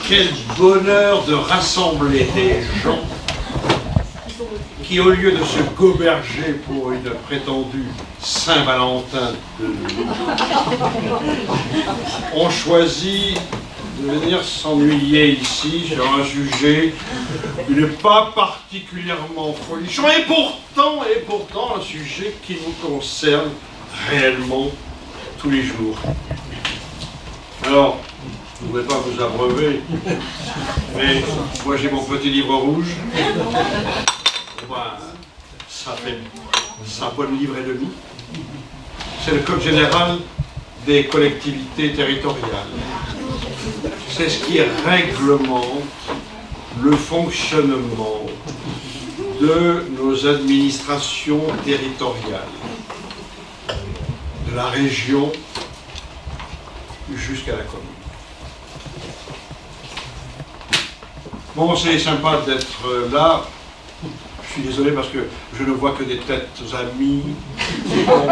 Quel bonheur de rassembler des gens qui, au lieu de se goberger pour une prétendue Saint-Valentin ont choisi de venir s'ennuyer ici sur un sujet qui n'est pas particulièrement folichon et pourtant un sujet qui nous concerne réellement tous les jours. Alors, je ne voudrais pas vous abreuver, mais moi j'ai mon petit livre rouge. Ça fait 5 livres et demi. C'est le Code général des collectivités territoriales. C'est ce qui réglemente le fonctionnement de nos administrations territoriales, de la région jusqu'à la commune. Bon, c'est sympa d'être là. Je suis désolé parce que je ne vois que des têtes amies. Donc,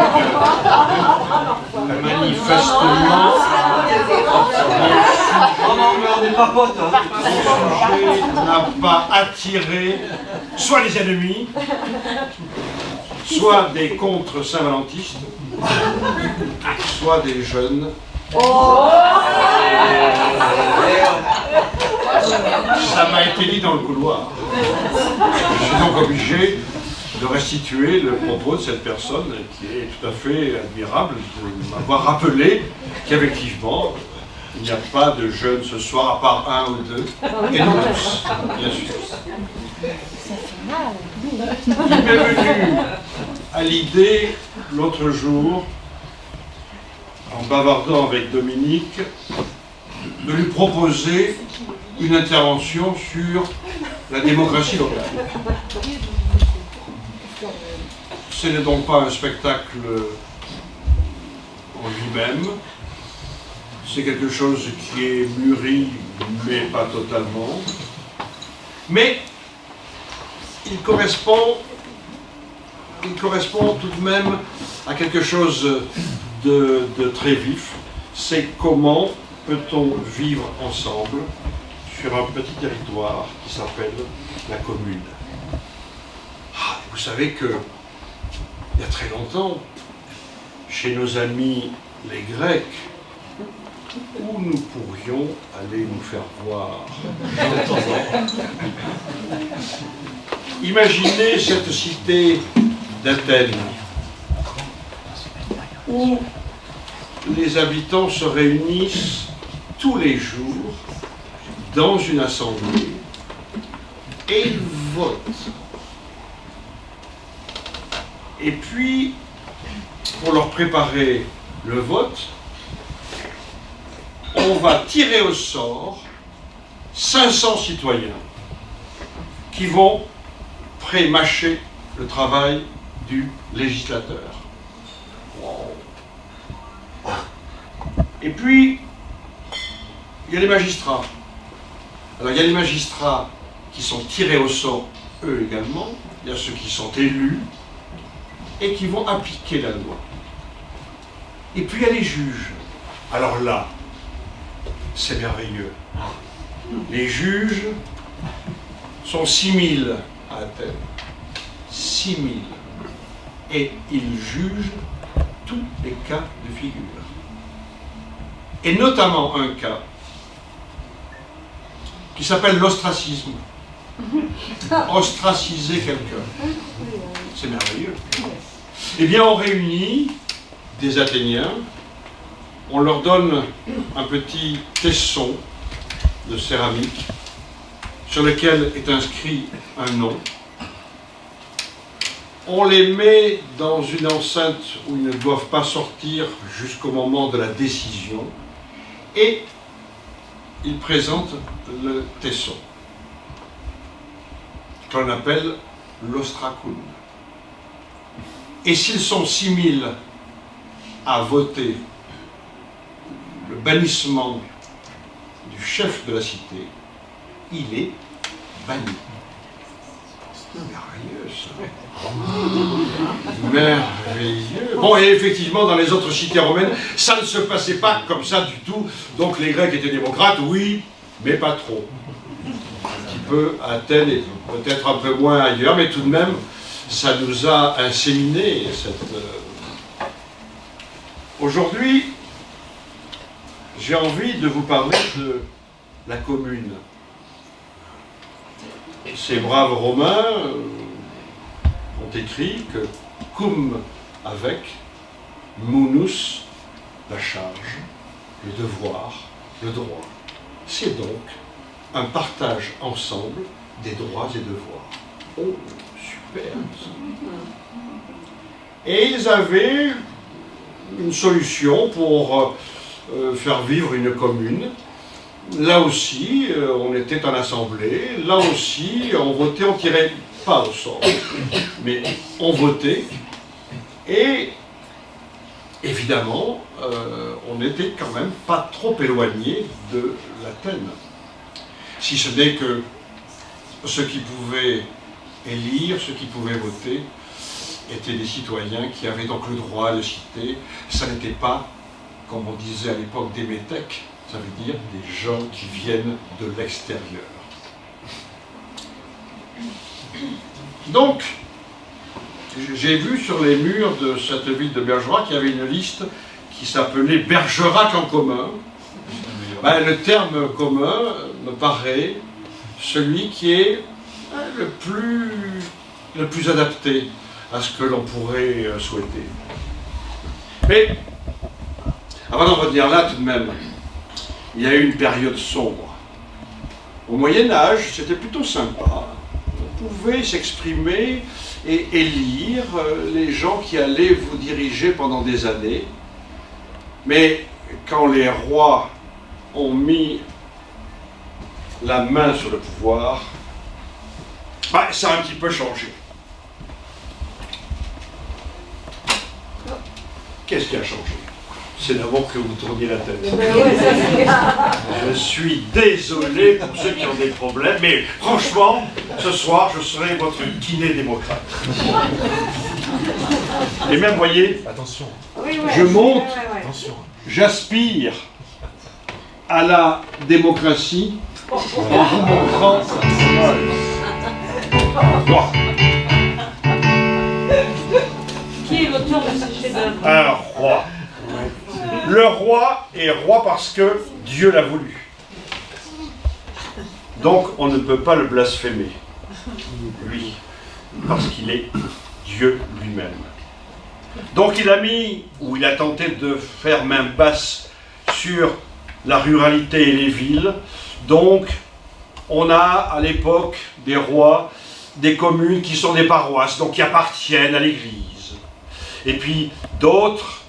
manifestement, le sujet n'a pas attiré soit les ennemis, soit des contre-saint-valentistes, soit des jeunes. Ça m'a été dit dans le couloir. Je suis donc obligé de restituer le propos de cette personne qui est tout à fait admirable de m'avoir rappelé qu'effectivement il n'y a pas de jeunes ce soir à part un ou deux, et non tous, bien sûr. Il m'est venu à l'idée l'autre jour, en bavardant avec Dominique, de lui proposer une intervention sur la démocratie locale. Ce n'est donc pas un spectacle en lui-même, c'est quelque chose qui est mûri, mais pas totalement. Mais il correspond tout de même à quelque chose de très vif. C'est comment peut-on vivre ensemble sur un petit territoire qui s'appelle la commune. Vous savez que il y a très longtemps, chez nos amis les Grecs, où nous pourrions aller nous faire voir. Imaginez cette cité d'Athènes, où les habitants se réunissent tous les jours dans une assemblée et ils votent. Et puis, pour leur préparer le vote, on va tirer au sort 500 citoyens qui vont pré-mâcher le travail du législateur. Et puis, il y a les magistrats. Alors, il y a les magistrats qui sont tirés au sort, eux également. Il y a ceux qui sont élus et qui vont appliquer la loi. Et puis, il y a les juges. Alors là, c'est merveilleux. Les juges sont 6000 à Athènes. 6000. Et ils jugent tous les cas de figure. Et notamment un cas qui s'appelle l'ostracisme. Ostraciser quelqu'un. C'est merveilleux. Eh bien, on réunit des Athéniens, on leur donne un petit tesson de céramique sur lequel est inscrit un nom, On les met dans une enceinte où ils ne doivent pas sortir jusqu'au moment de la décision et ils présentent le tesson, qu'on appelle l'ostracoun. Et s'ils sont 6000 à voter le bannissement du chef de la cité, il est banni. Merveilleux, ça. Merveilleux. Bon, et effectivement, dans les autres cités romaines, ça ne se passait pas comme ça du tout. Donc les Grecs étaient démocrates, oui, mais pas trop. Un petit peu à Athènes et peut-être un peu moins ailleurs, mais tout de même, ça nous a inséminé cette... Aujourd'hui, j'ai envie de vous parler de la commune. Ces braves Romains ont écrit que cum avec, munus, la charge, le devoir, le droit. C'est donc un partage ensemble des droits et devoirs. Oh, super ça. Et ils avaient une solution pour faire vivre une commune. Là aussi, on était en assemblée, là aussi, on votait, on tirait pas au sort, mais on votait, et évidemment, on n'était quand même pas trop éloigné de l'Athènes. Si ce n'est que ceux qui pouvaient élire, ceux qui pouvaient voter, étaient des citoyens qui avaient donc le droit de citer. Ça n'était pas, comme on disait à l'époque, des métèques. Ça veut dire des gens qui viennent de l'extérieur. Donc, j'ai vu sur les murs de cette ville de Bergerac qu'il y avait une liste qui s'appelait Bergerac en commun. Ben, le terme commun me paraît celui qui est le plus adapté à ce que l'on pourrait souhaiter. Mais, avant d'en revenir là, tout de même, il y a eu une période sombre. Au Moyen-Âge, c'était plutôt sympa. On pouvait s'exprimer et élire les gens qui allaient vous diriger pendant des années. Mais quand les rois ont mis la main sur le pouvoir, bah, ça a un petit peu changé. Qu'est-ce qui a changé? C'est d'abord que vous tourniez la tête. Je suis désolé pour ceux qui ont des problèmes, mais franchement, ce soir, je serai votre kiné démocrate. Et même, voyez, attention, je monte, j'aspire à la démocratie en vous montrant... Qui est l'auteur de ce chef-d'œuvre? Un roi. Le roi est roi parce que Dieu l'a voulu. Donc on ne peut pas le blasphémer, lui, parce qu'il est Dieu lui-même. Donc il a mis, ou il a tenté de faire main basse sur la ruralité et les villes. Donc on a à l'époque des rois, des communes qui sont des paroisses, donc qui appartiennent à l'Église. Et puis d'autres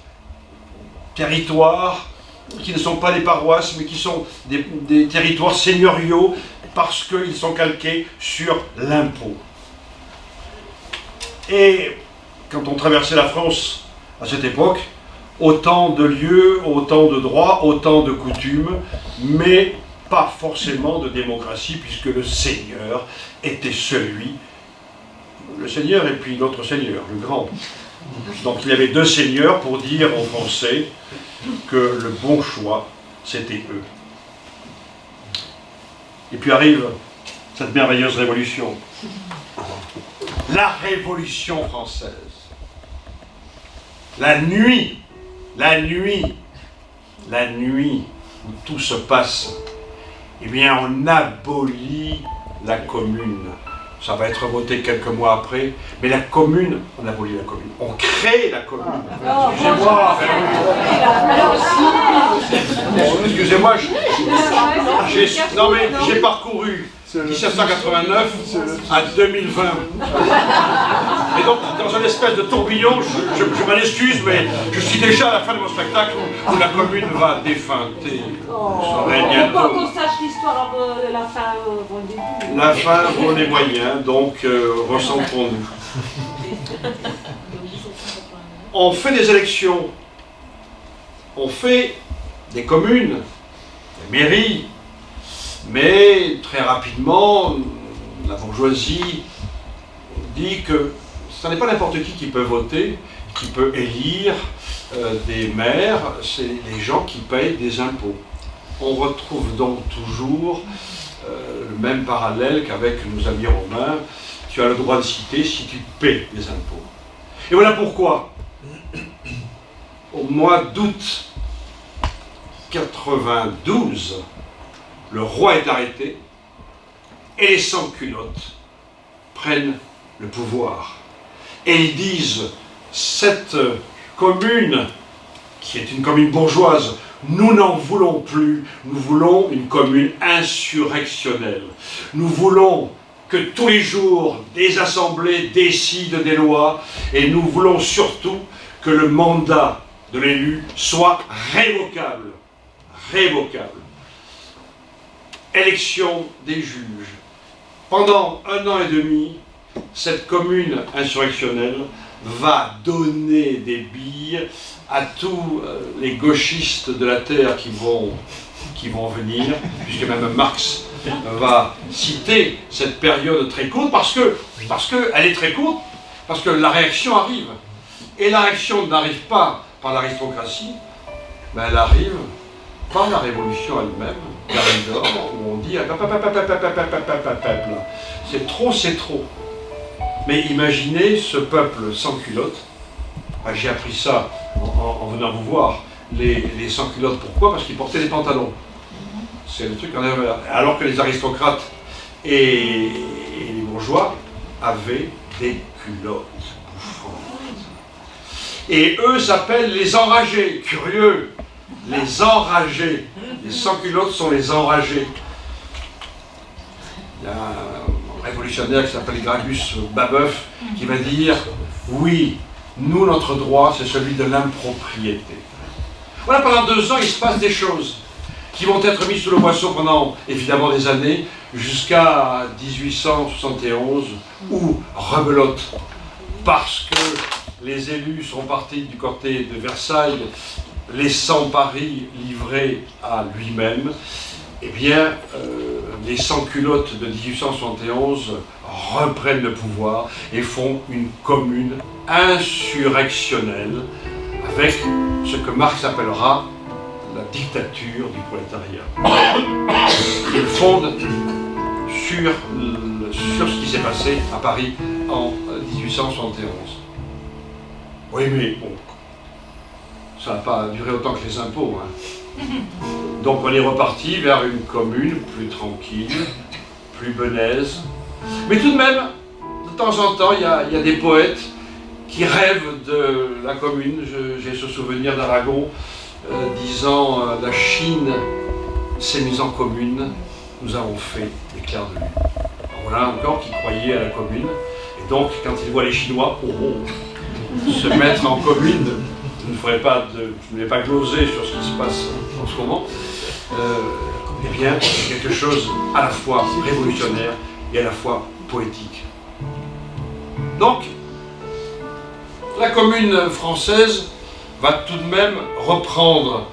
territoires qui ne sont pas des paroisses, mais qui sont des territoires seigneuriaux parce qu'ils sont calqués sur l'impôt. Et quand on traversait la France à cette époque, autant de lieux, autant de droits, autant de coutumes, mais pas forcément de démocratie, puisque le seigneur était celui, le seigneur et puis l'autre seigneur, le grand. Donc il y avait deux seigneurs pour dire aux Français que le bon choix, c'était eux. Et puis arrive cette merveilleuse révolution. La Révolution française. La nuit où tout se passe, eh bien on abolit la commune. Ça va être voté quelques mois après, mais la commune, on abolit la commune. On crée la commune. Excusez-moi. Excusez-moi, non mais j'ai parcouru 1789 à 2020. Et donc, dans une espèce de tourbillon, je m'en excuse, mais je suis déjà à la fin de mon spectacle où la commune va défunter. Oh, il faut pas qu'on sache l'histoire de la fin au début. La fin vaut les moyens, donc recentrons-nous. On fait des élections, on fait des communes, des mairies, mais très rapidement, la bourgeoisie dit que ce n'est pas n'importe qui peut voter, qui peut élire des maires, c'est les gens qui payent des impôts. On retrouve donc toujours le même parallèle qu'avec nos amis romains. Tu as le droit de citer si tu paies des impôts. Et voilà pourquoi, au mois d'août 92, le roi est arrêté et les sans-culottes prennent le pouvoir. Et ils disent, cette commune, qui est une commune bourgeoise, nous n'en voulons plus, nous voulons une commune insurrectionnelle. Nous voulons que tous les jours, des assemblées décident des lois, et nous voulons surtout que le mandat de l'élu soit révocable. Révocable. Élection des juges. Pendant 1 an et demi, cette commune insurrectionnelle va donner des billes à tous les gauchistes de la terre qui vont venir, puisque même Marx va citer cette période très courte, parce qu'elle est très courte, parce que la réaction arrive. Et la réaction n'arrive pas par l'aristocratie, mais elle arrive par la révolution elle-même, d'or, où on dit c'est trop, c'est trop. Mais imaginez ce peuple sans culottes. J'ai appris ça en venant vous voir. Les sans culottes, pourquoi? Parce qu'ils portaient des pantalons. C'est le truc qu'on avait. Alors que les aristocrates et les bourgeois avaient des culottes bouffantes. Et eux s'appellent les enragés. Curieux. Les enragés. Les sans-culottes sont les enragés. Il y a un révolutionnaire qui s'appelle Gragus Babeuf qui va dire « Oui, nous, notre droit, c'est celui de l'impropriété. » Voilà, pendant 2 ans, il se passe des choses qui vont être mises sous le boisseau pendant, évidemment, des années, jusqu'à 1871, où rebelote, parce que les élus sont partis du côté de Versailles, laissant Paris livré à lui-même, eh bien, les sans-culottes de 1871 reprennent le pouvoir et font une commune insurrectionnelle avec ce que Marx appellera la dictature du prolétariat. Ils fondent sur ce qui s'est passé à Paris en 1871. Oui, mais bon, ça n'a pas duré autant que les impôts. Hein. Donc on est reparti vers une commune plus tranquille, plus benaise. Mais tout de même, de temps en temps, il y a des poètes qui rêvent de la commune. J'ai ce souvenir d'Aragon disant « La Chine s'est mise en commune, nous avons fait des clairs de lune ». Voilà encore qui croyait à la commune. Et donc, quand ils voient les Chinois se mettre en commune, je ne vais pas gloser sur ce qui se passe en ce moment, eh bien, c'est quelque chose à la fois révolutionnaire et à la fois poétique. Donc, la commune française va tout de même reprendre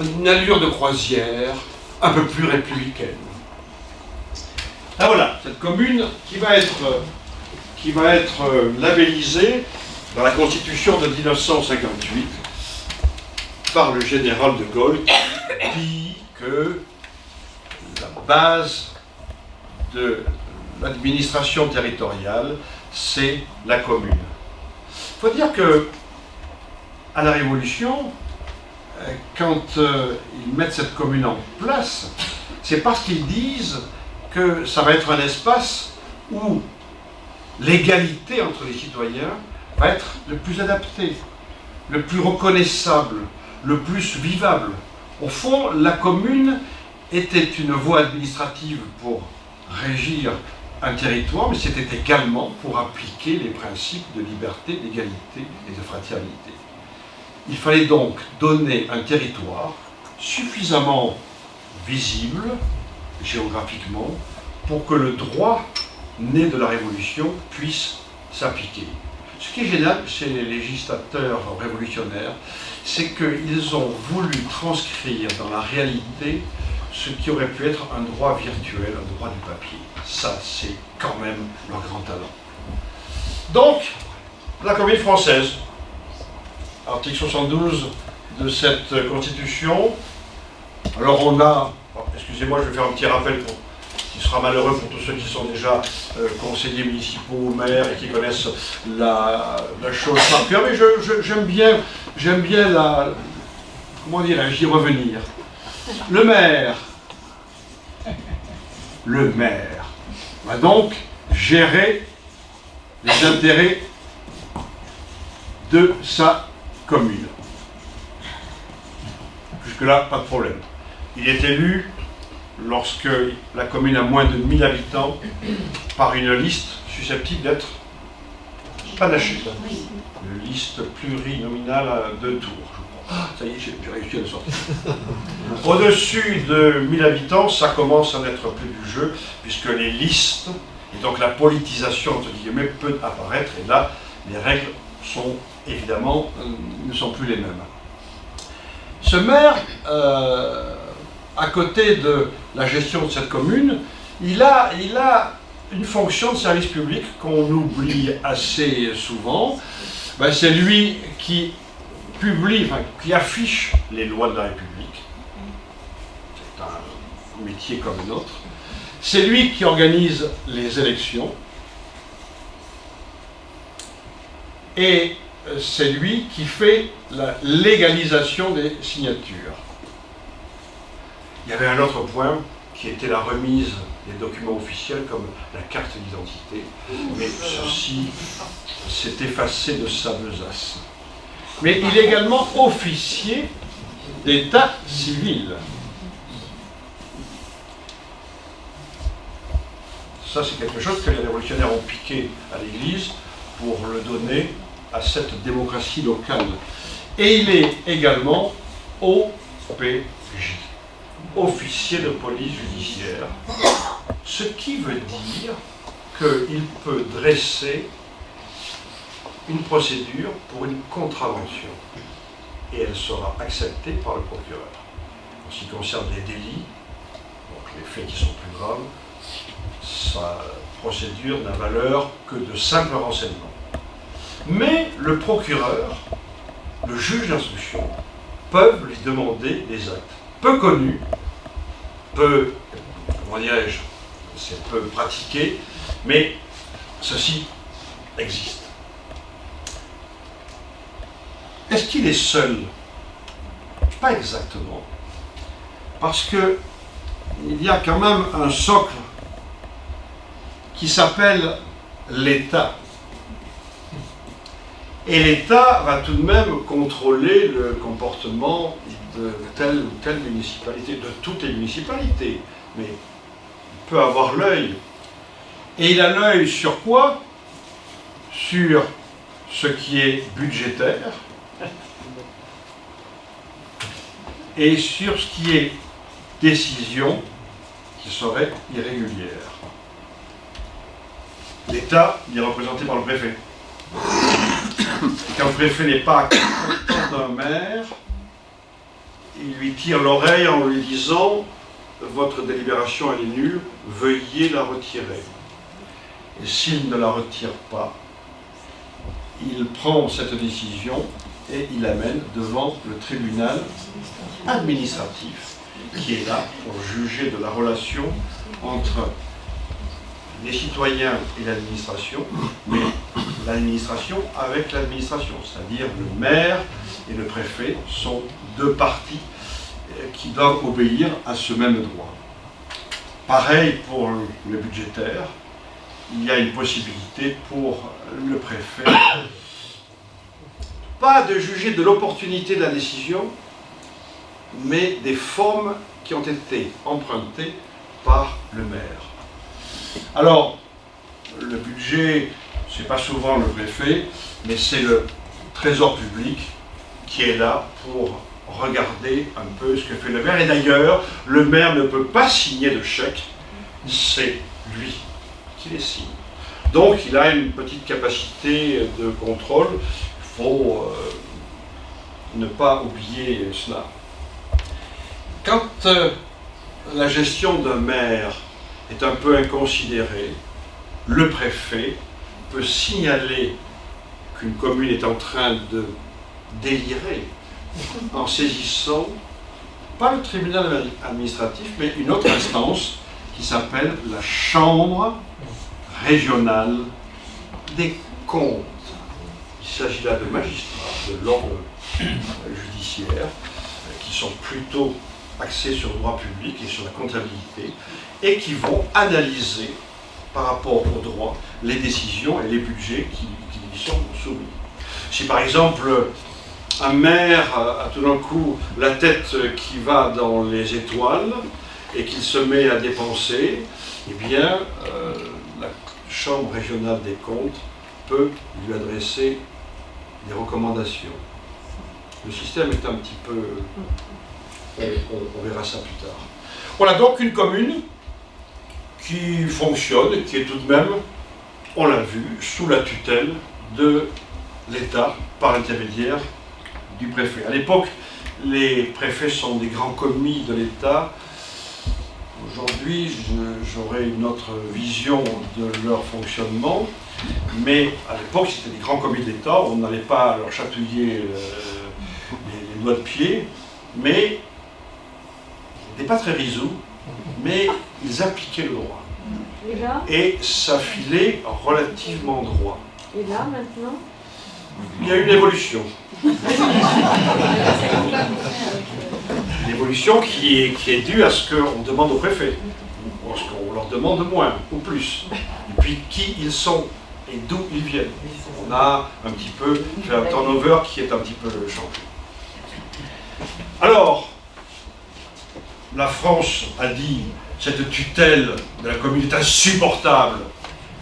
une allure de croisière un peu plus républicaine. Ah voilà, cette commune qui va être labellisée dans la Constitution de 1958 par le général de Gaulle qui dit que la base de l'administration territoriale, c'est la commune. Il faut dire que à la Révolution, quand ils mettent cette commune en place, c'est parce qu'ils disent que ça va être un espace où l'égalité entre les citoyens va être le plus adapté, le plus reconnaissable, le plus vivable. Au fond, la commune était une voie administrative pour régir un territoire, mais c'était également pour appliquer les principes de liberté, d'égalité et de fraternité. Il fallait donc donner un territoire suffisamment visible géographiquement pour que le droit né de la Révolution puisse s'appliquer. Ce qui est génial chez les législateurs révolutionnaires, c'est qu'ils ont voulu transcrire dans la réalité ce qui aurait pu être un droit virtuel, un droit du papier. Ça, c'est quand même leur grand talent. Donc, la Commune française, article 72 de cette Constitution. Alors on a, excusez-moi, je vais faire un petit rappel qui sera malheureux pour tous ceux qui sont déjà conseillers municipaux, maires et qui connaissent la chose par cœur, mais j'aime bien la, comment dirais-je, y revenir. Le maire va donc gérer les intérêts de sa commune. Jusque-là, pas de problème. Il est élu lorsque la commune a moins de 1000 habitants par une liste susceptible d'être panachée. Une liste plurinominale à 2 tours, je crois. Ça y est, j'ai réussi à le sortir. Au-dessus de 1000 habitants, ça commence à n'être plus du jeu, puisque les listes, et donc la politisation, entre guillemets, peut apparaître, et là, les règles sont évidemment, ne sont plus les mêmes. Ce maire, à côté de la gestion de cette commune, il a une fonction de service public qu'on oublie assez souvent. Ben, c'est lui qui publie, enfin, qui affiche les lois de la République. C'est un métier comme un autre. C'est lui qui organise les élections. Et c'est lui qui fait la légalisation des signatures. Il y avait un autre point qui était la remise des documents officiels comme la carte d'identité, mais ceci s'est effacé de sa besace. Mais il est également officier d'état civil. Ça, c'est quelque chose que les révolutionnaires ont piqué à l'Église pour le donner à cette démocratie locale. Et il est également OPJ, officier de police judiciaire, ce qui veut dire qu'il peut dresser une procédure pour une contravention et elle sera acceptée par le procureur. En ce qui concerne les délits, donc les faits qui sont plus graves, sa procédure n'a valeur que de simples renseignements. Mais le procureur, le juge d'instruction, peuvent lui demander des actes peu connus, peu, comment dirais-je, c'est peu pratiqué, mais ceci existe. Est-ce qu'il est seul? Pas exactement. Parce que il y a quand même un socle qui s'appelle l'État. Et l'État va tout de même contrôler le comportement de telle ou telle municipalité, de toutes les municipalités. Mais il peut avoir l'œil. Et il a l'œil sur quoi? Sur ce qui est budgétaire et sur ce qui est décision qui serait irrégulière. L'État, il est représenté par le préfet. Et quand le préfet n'est pas content d'un maire, il lui tire l'oreille en lui disant « Votre délibération, elle est nulle, veuillez la retirer ». Et s'il ne la retire pas, il prend cette décision et il l'amène devant le tribunal administratif qui est là pour juger de la relation entre les citoyens et l'administration, mais l'administration avec l'administration, c'est-à-dire le maire et le préfet sont deux parties qui doivent obéir à ce même droit. Pareil pour le budgétaire, il y a une possibilité pour le préfet, pas de juger de l'opportunité de la décision, mais des formes qui ont été empruntées par le maire. Alors, le budget, c'est pas souvent le préfet, mais c'est le trésor public qui est là pour regarder un peu ce que fait le maire. Et d'ailleurs, le maire ne peut pas signer de chèque, c'est lui qui les signe. Donc il a une petite capacité de contrôle, il faut ne pas oublier cela. Quand la gestion d'un maire est un peu inconsidérée, le préfet peut signaler qu'une commune est en train de délirer en saisissant, pas le tribunal administratif, mais une autre instance qui s'appelle la Chambre régionale des comptes. Il s'agit là de magistrats de l'ordre judiciaire qui sont plutôt axés sur le droit public et sur la comptabilité et qui vont analyser par rapport au droit les décisions et les budgets qui lui sont soumis. Si par exemple un maire a tout d'un coup la tête qui va dans les étoiles et qu'il se met à dépenser, eh bien la Chambre régionale des comptes peut lui adresser des recommandations. Le système est un petit peu... On verra ça plus tard. Voilà donc une commune qui fonctionne, qui est tout de même, on l'a vu, sous la tutelle de l'État par l'intermédiaire du préfet. À l'époque, les préfets sont des grands commis de l'État. Aujourd'hui, j'aurai une autre vision de leur fonctionnement, mais à l'époque, c'était des grands commis de l'État. On n'allait pas leur chatouiller les doigts de pied, mais ils n'étaient pas très risous, mais ils appliquaient le droit. Et ça filait relativement droit. Et là, maintenant? Il y a une évolution. Une évolution qui est due à ce qu'on demande au préfet, ou à ce qu'on leur demande moins ou plus. Et puis qui ils sont et d'où ils viennent. On a un petit peu fait un turnover qui est un petit peu changé. Alors, la France a dit cette tutelle de la commune est insupportable.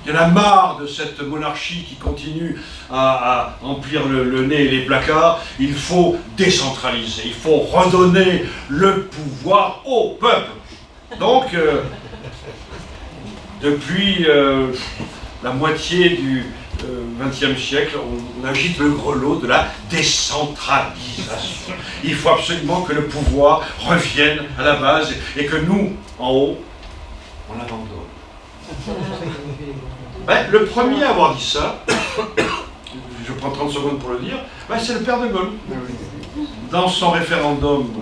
Il y en a marre de cette monarchie qui continue à emplir le nez et les placards. Il faut décentraliser, il faut redonner le pouvoir au peuple. Donc, depuis la moitié du XXe siècle, on agite le grelot de la décentralisation. Il faut absolument que le pouvoir revienne à la base et que nous, en haut, on l'abandonne. Ben, le premier à avoir dit ça, je prends 30 secondes pour le dire, ben, c'est le père de Gaulle. Dans son référendum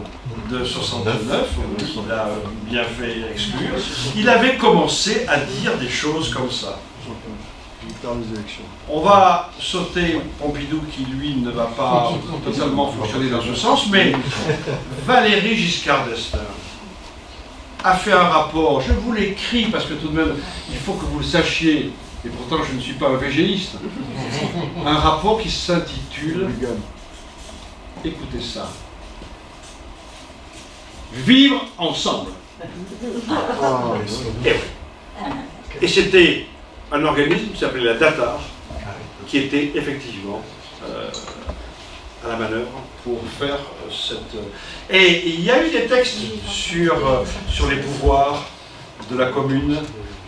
de 69, qu'il a bien fait exclure, il avait commencé à dire des choses comme ça. On va sauter Pompidou qui, lui, ne va pas totalement fonctionner dans ce sens, mais Valéry Giscard d'Estaing a fait un rapport, je vous l'écris parce que tout de même, il faut que vous le sachiez, et pourtant je ne suis pas un végéiste, un rapport qui s'intitule, écoutez ça, Vivre ensemble. Et c'était un organisme qui s'appelait la DATAR, qui était effectivement à la manœuvre pour faire cette... Et il y a eu des textes sur les pouvoirs de la commune,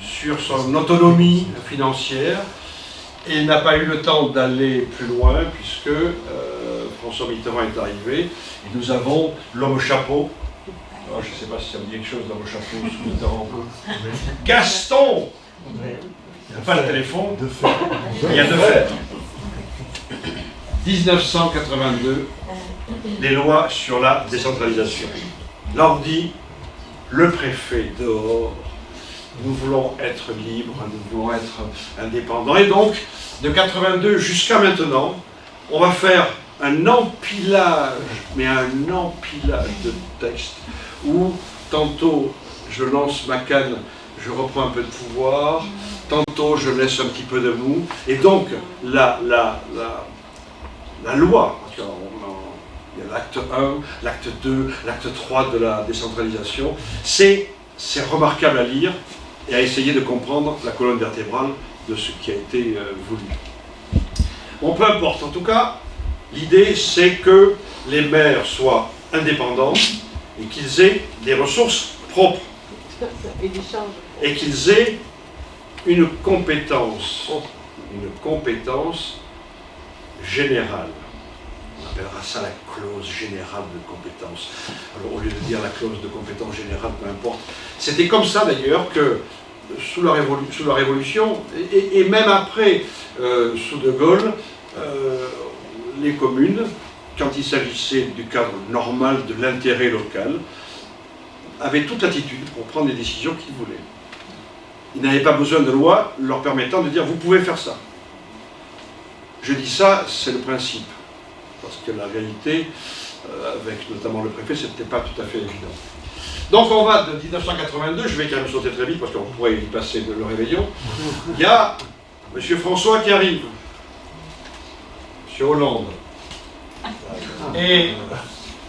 sur son autonomie financière, et il n'a pas eu le temps d'aller plus loin, puisque François Mitterrand est arrivé, et nous avons l'homme au chapeau. Alors, je ne sais pas si ça me dit quelque chose, l'homme au chapeau, sous Mitterrand. Gaston! Il n'y a pas le téléphone, il y a deux faits. 1982, les lois sur la décentralisation. Là, on dit, le préfet dehors, nous voulons être libres, nous voulons être indépendants. Et donc, de 82 jusqu'à maintenant, on va faire un empilage, mais un empilage de textes, où tantôt je lance ma canne, je reprends un peu de pouvoir, tantôt je laisse un petit peu de mou, et donc la loi, parce qu'il y a l'acte 1, l'acte 2, l'acte 3 de la décentralisation, c'est remarquable à lire et à essayer de comprendre la colonne vertébrale de ce qui a été voulu. Bon, peu importe. En tout cas, l'idée, c'est que les maires soient indépendants et qu'ils aient des ressources propres. Et qu'ils aient une compétence générale. On appellera ça la clause générale de compétence. Alors, au lieu de dire la clause de compétence générale, peu importe. C'était comme ça d'ailleurs que, sous la Révolution, et même après, sous De Gaulle, les communes, quand il s'agissait du cadre normal de l'intérêt local, avaient toute latitude pour prendre les décisions qu'ils voulaient. Ils n'avaient pas besoin de loi leur permettant de dire « vous pouvez faire ça ». Je dis ça, c'est le principe. Parce que la réalité, avec notamment le préfet, ce n'était pas tout à fait évident. Donc on va de 1982, je vais quand même sauter très vite parce qu'on pourrait y passer le réveillon. Il y a M. François qui arrive, M. Hollande. Et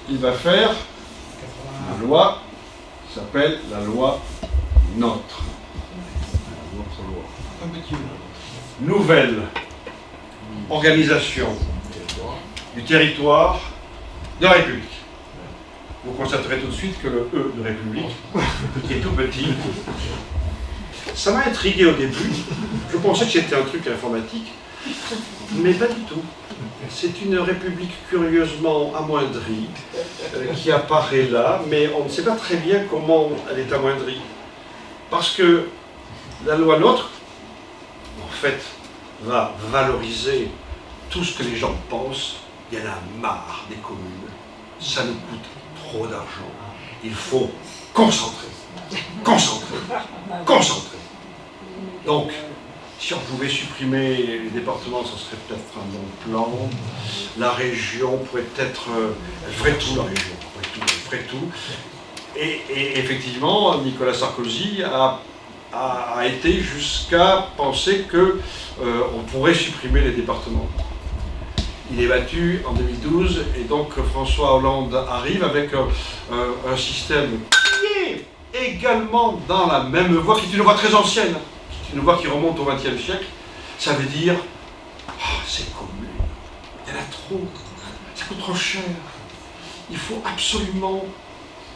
il va faire une loi qui s'appelle la loi NOTRe. Nouvelle organisation du territoire de la République. Vous constaterez tout de suite que le E de République, qui est tout petit, ça m'a intrigué au début. Je pensais que c'était un truc informatique, mais pas du tout. C'est une République curieusement amoindrie qui apparaît là, mais on ne sait pas très bien comment elle est amoindrie. Parce que la loi NOTRe, en fait, va valoriser tout ce que les gens pensent. Il y en a marre des communes, ça nous coûte trop d'argent. Il faut concentrer, concentrer, concentrer. Donc, si on pouvait supprimer les départements, ça serait peut-être un bon plan. La région pourrait être... elle ferait tout, la région. Elle ferait tout. Et effectivement, Nicolas Sarkozy a été jusqu'à penser qu'on pourrait supprimer les départements. Il est battu en 2012 et donc François Hollande arrive avec un système qui est également dans la même voie, qui est une voie très ancienne, qui est une voie qui remonte au XXe siècle. Ça veut dire, ces communes, il y en a trop, ça coûte trop cher, il faut absolument,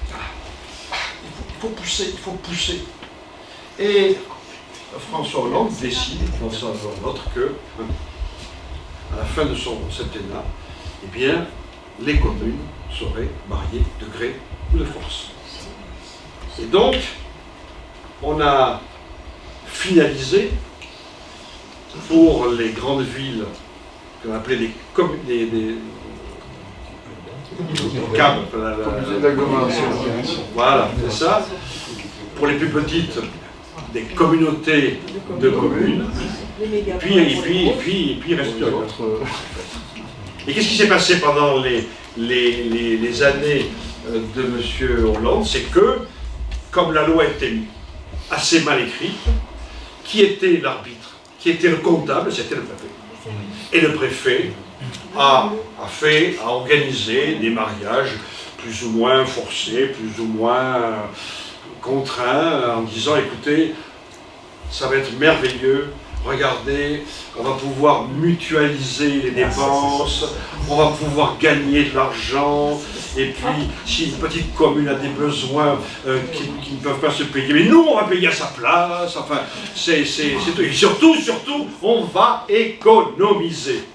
il faut pousser. Et François Hollande décide, dans un ou l'autre, que à la fin de son septennat, eh bien, les communes seraient mariées de gré ou de force. Et donc, on a finalisé pour les grandes villes qu'on appelait des communes, des CAB, voilà, c'est ça. Pour les plus petites, des communautés de communes. Et puis il reste plus rien. Et qu'est-ce qui s'est passé pendant les années de M. Hollande? C'est que, comme la loi était assez mal écrite, qui était l'arbitre? Qui était le comptable? C'était le préfet. Et le préfet a organisé des mariages plus ou moins forcés, plus ou moins contraints, en disant, écoutez, ça va être merveilleux, regardez, on va pouvoir mutualiser les dépenses, on va pouvoir gagner de l'argent, et puis si une petite commune a des besoins qui ne peuvent pas se payer, mais nous on va payer à sa place, enfin, c'est tout. Et surtout, on va économiser.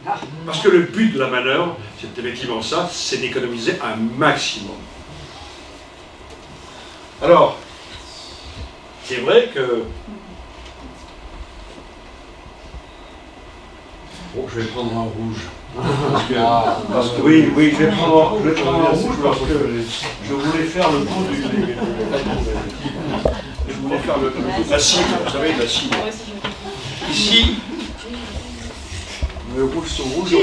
Parce que le but de la manœuvre, c'est effectivement ça, c'est d'économiser un maximum. Alors, c'est vrai que... Bon, je vais prendre un rouge. Parce que oui, je vais prendre un rouge parce que je voulais faire le coup du... Je voulais faire le coup de la cible, vous savez, la cible. Ici... Le rouge sur rouge,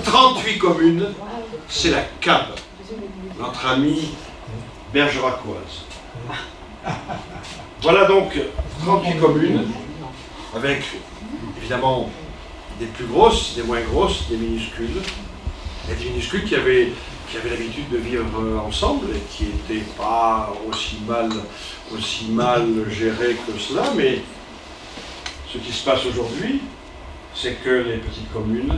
38 communes, c'est la CAB, notre ami Bergeracoise. Voilà donc 38 communes, avec évidemment des plus grosses, des moins grosses, des minuscules. Et des minuscules qui avaient l'habitude de vivre ensemble et qui n'étaient pas aussi mal gérés que cela, mais ce qui se passe aujourd'hui, c'est que les petites communes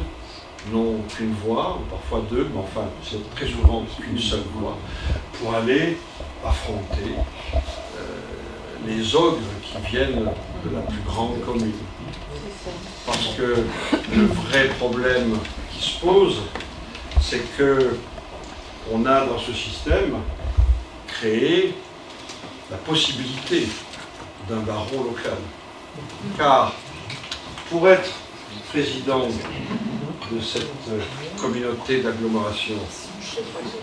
n'ont qu'une voie, ou parfois deux, mais enfin c'est très souvent qu'une seule voie, pour aller affronter les ogres qui viennent de la plus grande commune. Parce que le vrai problème qui se pose, c'est que on a dans ce système créé la possibilité d'un baron local. Car pour être président de cette communauté d'agglomération,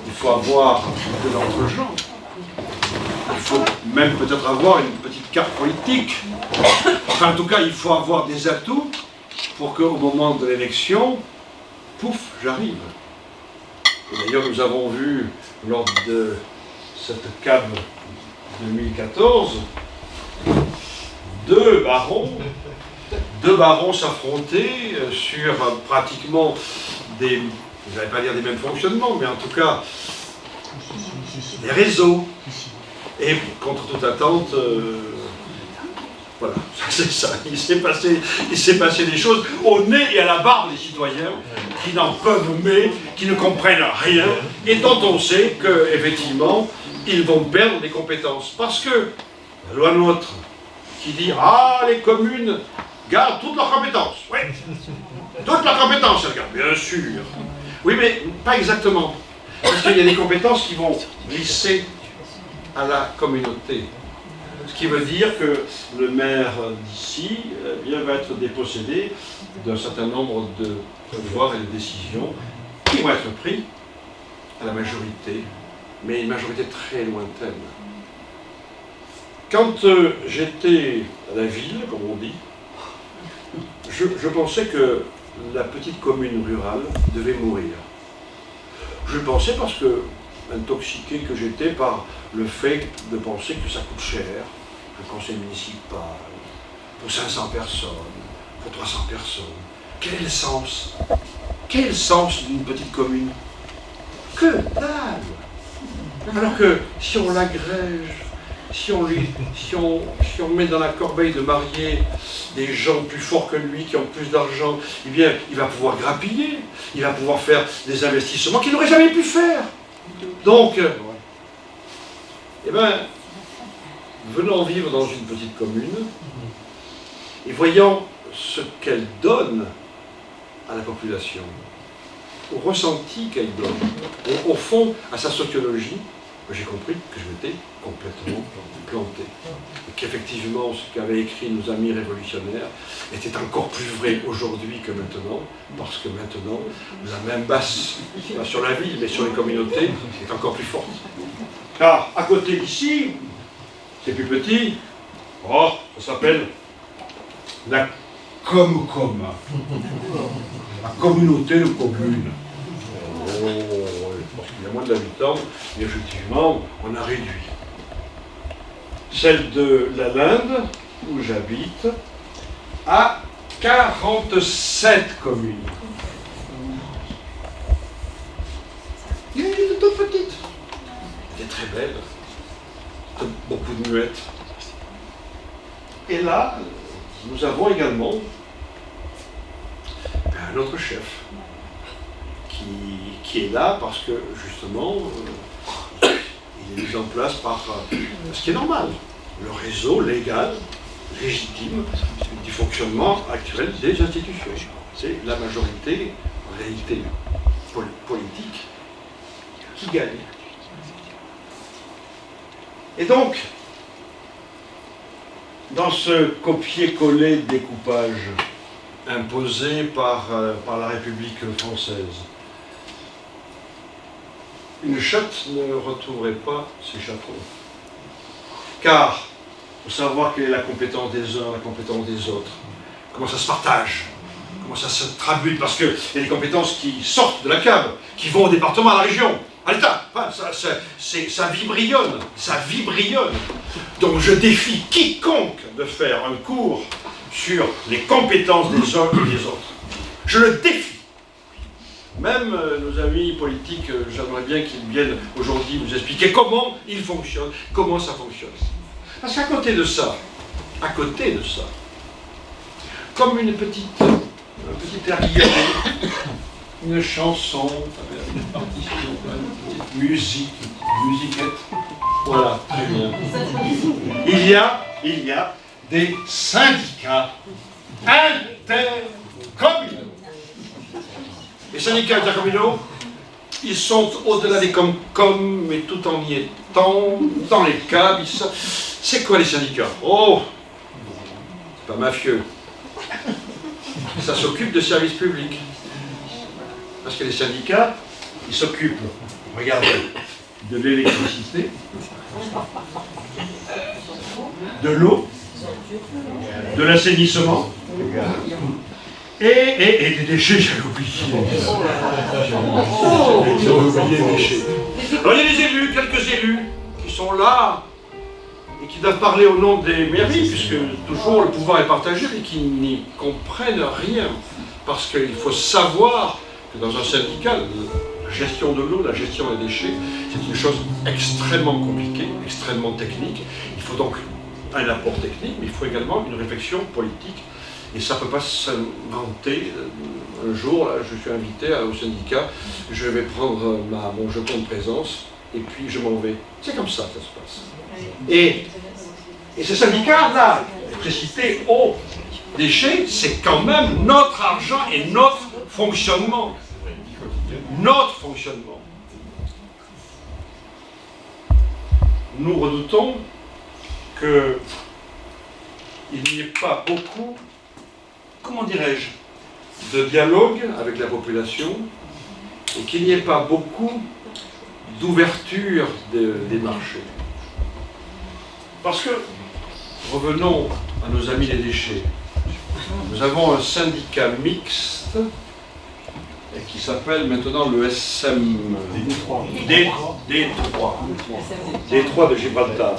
il faut avoir de l'entre-gens. Il faut même peut-être avoir une petite carte politique. Enfin, en tout cas, il faut avoir des atouts pour qu'au moment de l'élection, pouf, j'arrive. Et d'ailleurs, nous avons vu lors de cette CAB 2014 deux barons s'affronter sur pratiquement des, je ne vais pas dire des mêmes fonctionnements, mais en tout cas des réseaux. Et contre toute attente, voilà, c'est ça. Il s'est passé des choses au nez et à la barbe des citoyens qui n'en peuvent mais, qui ne comprennent rien, et dont on sait qu'effectivement, ils vont perdre des compétences. Parce que la loi NOTRe, qui dit « Ah, les communes gardent toutes leurs compétences. » Oui, toutes leurs compétences, elles gardent, bien sûr. Oui, mais pas exactement. Parce qu'il y a des compétences qui vont glisser à la communauté. Ce qui veut dire que le maire d'ici va être dépossédé d'un certain nombre de pouvoirs et de décisions qui vont être pris à la majorité, mais une majorité très lointaine. Quand j'étais à la ville, comme on dit, je pensais que la petite commune rurale devait mourir. Je le pensais parce que, intoxiqué que j'étais par le fait de penser que ça coûte cher, un conseil municipal, pour 500 personnes, pour 300 personnes. Quel est le sens? Quel est le sens d'une petite commune? Que dalle! Alors que si on l'agrège, si on met dans la corbeille de marier des gens plus forts que lui, qui ont plus d'argent, eh bien, il va pouvoir grappiller, il va pouvoir faire des investissements qu'il n'aurait jamais pu faire. Donc, eh bien, venant vivre dans une petite commune, et voyant ce qu'elle donne à la population, au ressenti qu'elle donne, au fond, à sa sociologie, j'ai compris que je m'étais complètement planté. Et qu'effectivement, ce qu'avaient écrit nos amis révolutionnaires était encore plus vrai aujourd'hui que maintenant, parce que maintenant, la même basse, pas sur la ville, mais sur les communautés, est encore plus forte. Car à côté d'ici, c'est plus petit, oh, ça s'appelle la Comcom, la communauté de communes. Parce qu'il y a moins d'habitants, et effectivement, on a réduit. Celle de la Linde, où j'habite, a 47 communes. Elle était toute petite. Elle était très belle. Beaucoup de muettes. Et là, nous avons également un autre chef qui est là parce que, justement, il est mis en place par ce qui est normal, le réseau légal, légitime, du fonctionnement actuel des institutions. C'est la majorité, en réalité, politique, qui gagne. Et donc, dans ce copier-coller découpage imposé par la République française, une chatte ne retrouverait pas ses chatons. Car, pour savoir quelle est la compétence des uns, la compétence des autres, comment ça se partage, comment ça se traduit, parce qu'il y a des compétences qui sortent de la CAB, qui vont au département, à la région, à l'État. Enfin, ça vibrillonne, ça vibrillonne. Donc je défie quiconque de faire un cours sur les compétences des uns et des autres. Je le défie. Même nos amis politiques, j'aimerais bien qu'ils viennent aujourd'hui nous expliquer comment ils fonctionnent, comment ça fonctionne. Parce qu'à côté de ça, comme une petite air guillemets, une chanson, une partition, une petite musiquette, voilà, très bien. Il y a des syndicats intercommunaux. Les syndicats intercommunaux, ils sont au-delà des com-com, mais tout en y étant, dans les câbles. C'est quoi les syndicats? Oh, c'est pas mafieux. Ça s'occupe de services publics. Parce que les syndicats, ils s'occupent, regardez, de l'électricité, de l'eau, de l'assainissement, et des déchets, j'avais oublié. J'avais oublié les déchets. Alors il y a des élus, quelques élus, qui sont là, et qui doivent parler au nom des mairies, puisque toujours le pouvoir est partagé, mais qui n'y comprennent rien. Parce qu'il faut savoir que dans un syndicat, la gestion de l'eau, la gestion des déchets, c'est une chose extrêmement compliquée, extrêmement technique. Il faut donc un apport technique, mais il faut également une réflexion politique. Et ça ne peut pas s'inventer. Un jour, là, je suis invité au syndicat, je vais prendre mon jeton de présence, et puis je m'en vais. C'est comme ça que ça se passe. Et ces syndicats-là, l'électricité, eau, déchets, c'est quand même notre argent et notre fonctionnement. Notre fonctionnement. Nous redoutons qu'il n'y ait pas beaucoup, comment dirais-je, de dialogue avec la population et qu'il n'y ait pas beaucoup d'ouverture des marchés. Parce que, revenons à nos amis les déchets, nous avons un syndicat mixte qui s'appelle maintenant le SM D3 de Gibraltar,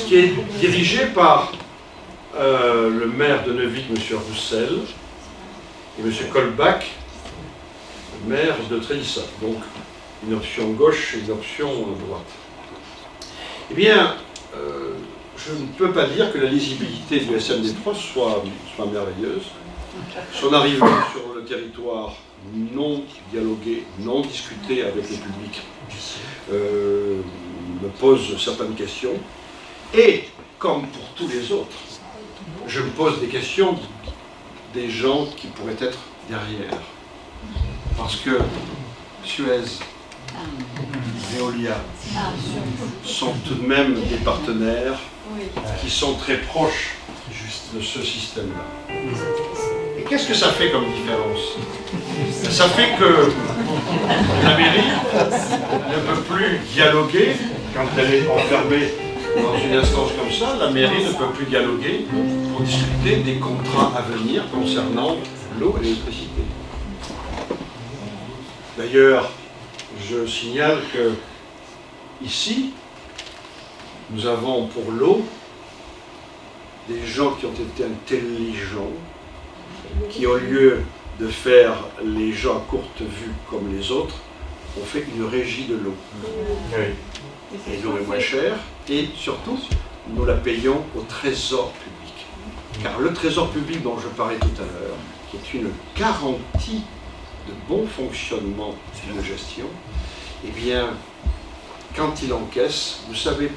qui est dirigé par le maire de Neuvic, M. Roussel, et M. Colbach, le maire de Trélissac. Donc une option gauche et une option droite. Eh bien, je ne peux pas dire que la lisibilité du SMD3 soit merveilleuse. Son arrivée sur le territoire non dialogué, non discuté avec le public, me pose certaines questions. Et, comme pour tous les autres, je me pose des questions des gens qui pourraient être derrière. Parce que Suez, Veolia sont tout de même des partenaires qui sont très proches de ce système-là. Et qu'est-ce que ça fait comme différence? Ça fait que la mairie ne peut plus dialoguer quand elle est enfermée dans une instance comme ça. La mairie ne peut plus dialoguer pour discuter des contrats à venir concernant l'eau et l'électricité. D'ailleurs, je signale que ici, nous avons pour l'eau des gens qui ont été intelligents, qui au lieu de faire les gens à courte vue comme les autres, ont fait une régie de l'eau. Et l'eau est moins chère, et surtout, nous la payons au trésor public. Car le trésor public dont je parlais tout à l'heure, qui est une garantie de bon fonctionnement d'une gestion, eh bien, quand il encaisse, vous savez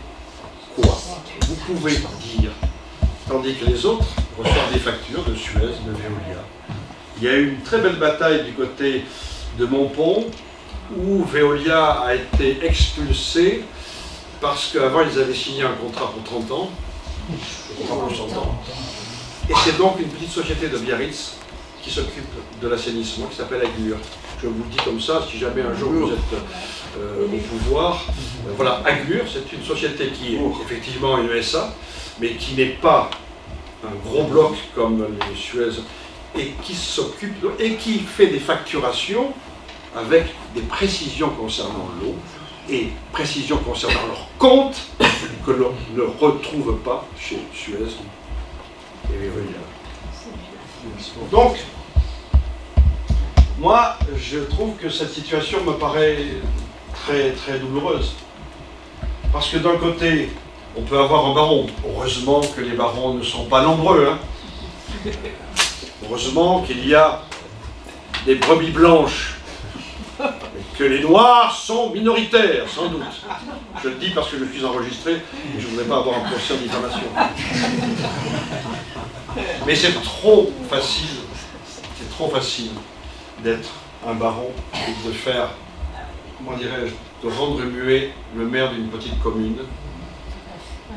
quoi? Vous pouvez dire, tandis que les autres reçoivent des factures de Suez, de Veolia. Il y a eu une très belle bataille du côté de Montpont, où Veolia a été expulsé parce qu'avant ils avaient signé un contrat pour 30 ans, et c'est donc une petite société de Biarritz qui s'occupe de l'assainissement, qui s'appelle Agur. Je vous le dis comme ça, si jamais un jour vous êtes au pouvoir. Voilà, Agur, c'est une société qui est effectivement une SA, mais qui n'est pas un gros bloc comme les Suez, et qui s'occupe, et qui fait des facturations avec des précisions concernant l'eau, et précisions concernant leurs comptes, que l'on ne retrouve pas chez Suez et Veolia. Donc, Moi, je trouve que cette situation me paraît très, très douloureuse. Parce que d'un côté, on peut avoir un baron. Heureusement que les barons ne sont pas nombreux. Hein. Heureusement qu'il y a des brebis blanches. Et que les noirs sont minoritaires, sans doute. Je le dis parce que je suis enregistré et je ne voudrais pas avoir un procès en diffamation. Mais c'est trop facile d'être un baron et de faire, comment dirais-je, de rendre muet le maire d'une petite commune,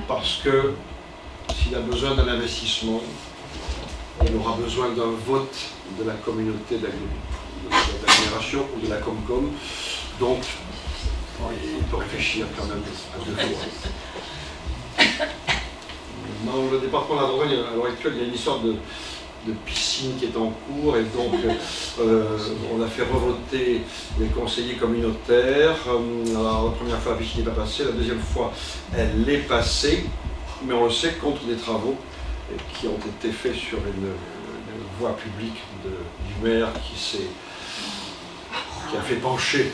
parce que s'il a besoin d'un investissement, il aura besoin d'un vote de la communauté d'agglomération ou de la Comcom, donc il peut réfléchir quand même à deux fois. Dans le département de la Dordogne, à l'heure actuelle, il y a une histoire de piscine qui est en cours et donc on a fait revoter les conseillers communautaires. Alors, la première fois la piscine n'est pas passée, la deuxième fois elle est passée, mais on le sait contre des travaux qui ont été faits sur une voie publique du maire qui a fait pencher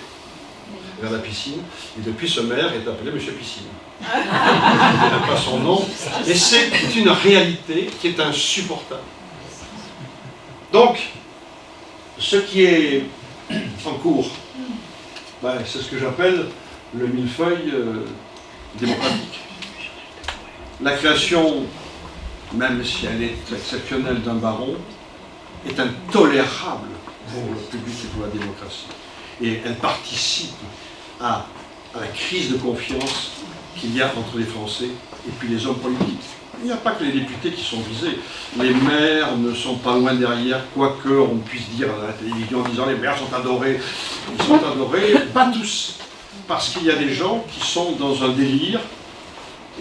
vers la piscine, et depuis ce maire est appelé Monsieur Piscine. Il n'a pas son nom, et c'est une réalité qui est insupportable. Donc, ce qui est en cours, c'est ce que j'appelle le millefeuille démocratique. La création, même si elle est exceptionnelle d'un baron, est intolérable pour le public et pour la démocratie. Et elle participe à la crise de confiance qu'il y a entre les Français et puis les hommes politiques. Il n'y a pas que les députés qui sont visés. Les maires ne sont pas loin derrière, quoique on puisse dire à la télévision en disant les maires sont adorés. Ils sont adorés, pas tous. Parce qu'il y a des gens qui sont dans un délire,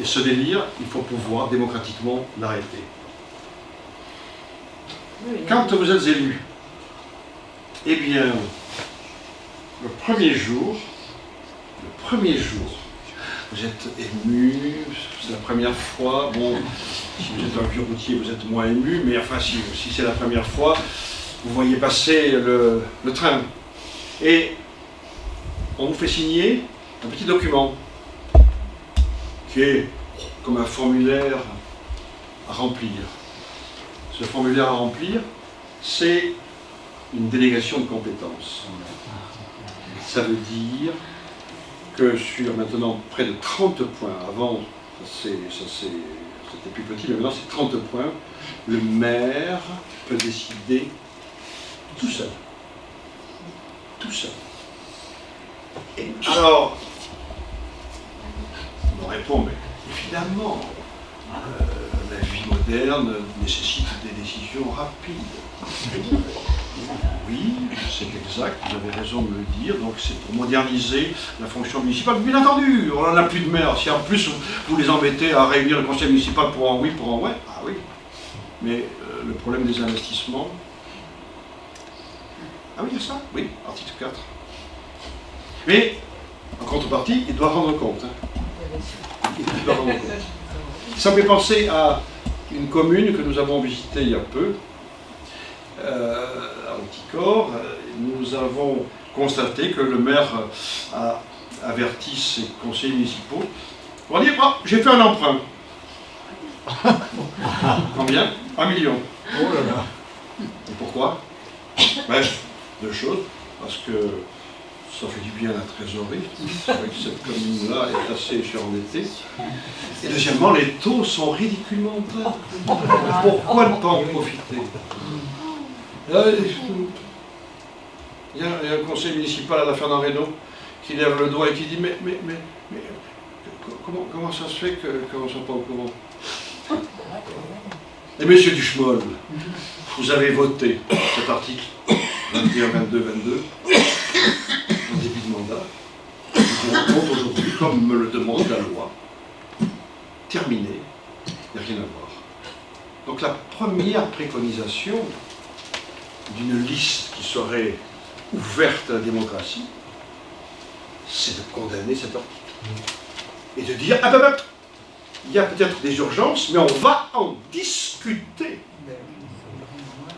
et ce délire, il faut pouvoir démocratiquement l'arrêter. Quand vous êtes élu, eh bien, le premier jour, vous êtes ému, c'est la première fois, bon, si vous êtes un vieux routier, vous êtes moins ému, mais enfin, si c'est la première fois, vous voyez passer le train. Et on vous fait signer un petit document, qui est comme un formulaire à remplir. Ce formulaire à remplir, c'est une délégation de compétences. Ça veut dire que sur maintenant près de 30 points, avant c'était plus petit, mais maintenant c'est 30 points, le maire peut décider tout seul. Tout seul. Et alors, on répond, mais évidemment, la vie moderne nécessite des décisions rapides. Oui, c'est exact, vous avez raison de me le dire, donc c'est pour moderniser la fonction municipale. Bien entendu, on n'en a plus de maire. Si en plus vous les embêtez à réunir le conseil municipal pour un oui, pour un ouais, ah oui. Mais le problème des investissements... Ah oui, il y a ça, oui, article 4. Mais, en contrepartie, il doit rendre compte. Il doit rendre compte. Ça me fait penser à une commune que nous avons visitée il y a peu, à Anticor. Nous avons constaté que le maire a averti ses conseillers municipaux. On va dire, oh, j'ai fait un emprunt. Combien? 1 million. Oh là là. Et pourquoi? Deux choses. Parce que ça fait du bien à la trésorerie. C'est vrai que cette commune-là est assez surendettée. Et deuxièmement, les taux sont ridiculement bas. Pourquoi ne pas en profiter? Il y a un conseil municipal à la Fernand Reynaud qui lève le doigt et qui dit mais comment ça se fait qu'on ne soit pas au courant? Et monsieur Duchemol, vous avez voté cet article 21, 22, 22 en début de mandat. On compte aujourd'hui, comme me le demande la loi, terminé, il n'y a rien à voir. Donc la première préconisation d'une liste qui serait ouverte à la démocratie, c'est de condamner cet article. Et de dire, ah ben, il y a peut-être des urgences, mais on va en discuter.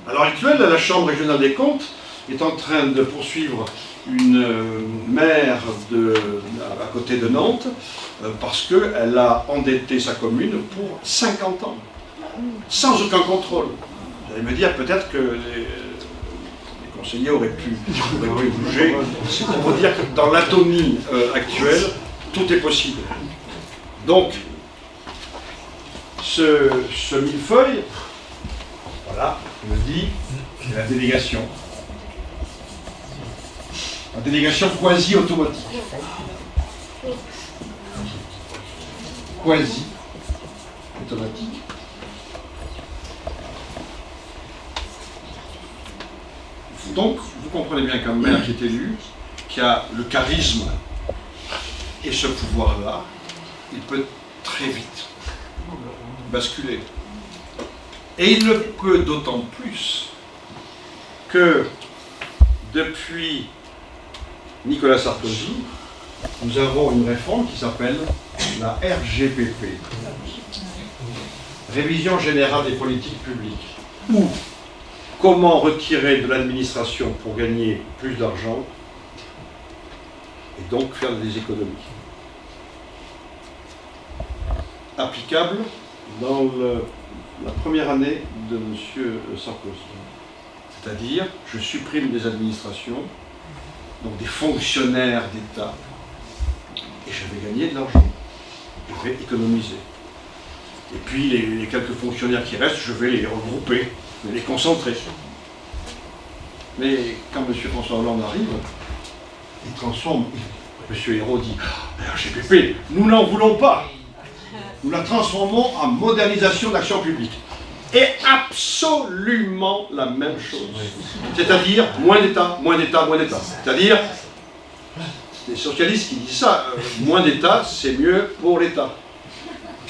À l'heure actuelle, à la Chambre régionale des comptes, est en train de poursuivre une maire à côté de Nantes parce qu'elle a endetté sa commune pour 50 ans, sans aucun contrôle. Vous allez me dire peut-être que les conseillers auraient pu bouger. C'est pour vous dire que dans l'atonie actuelle, tout est possible. Donc, ce millefeuille, voilà, je me dis, c'est la délégation. La délégation quasi-automatique. Quasi-automatique. Donc, vous comprenez bien qu'un maire qui est élu, qui a le charisme et ce pouvoir-là, il peut très vite basculer. Et il le peut d'autant plus que depuis Nicolas Sarkozy, nous avons une réforme qui s'appelle la RGPP, Révision Générale des Politiques Publiques, ou comment retirer de l'administration pour gagner plus d'argent et donc faire des économies. Applicable dans la première année de M. Sarkozy. C'est-à-dire, je supprime des administrations, donc des fonctionnaires d'État, et je vais gagner de l'argent. Je vais économiser. Et puis les quelques fonctionnaires qui restent, je vais les regrouper, je vais les concentrer. Mais quand M. François Hollande arrive, il transforme. M. Hérault dit « RGPP, nous n'en voulons pas. Nous la transformons en modernisation d'action publique. » Et absolument la même chose. C'est-à-dire moins d'État, moins d'État, moins d'État. C'est-à-dire, c'est les socialistes qui disent ça, moins d'État, c'est mieux pour l'État.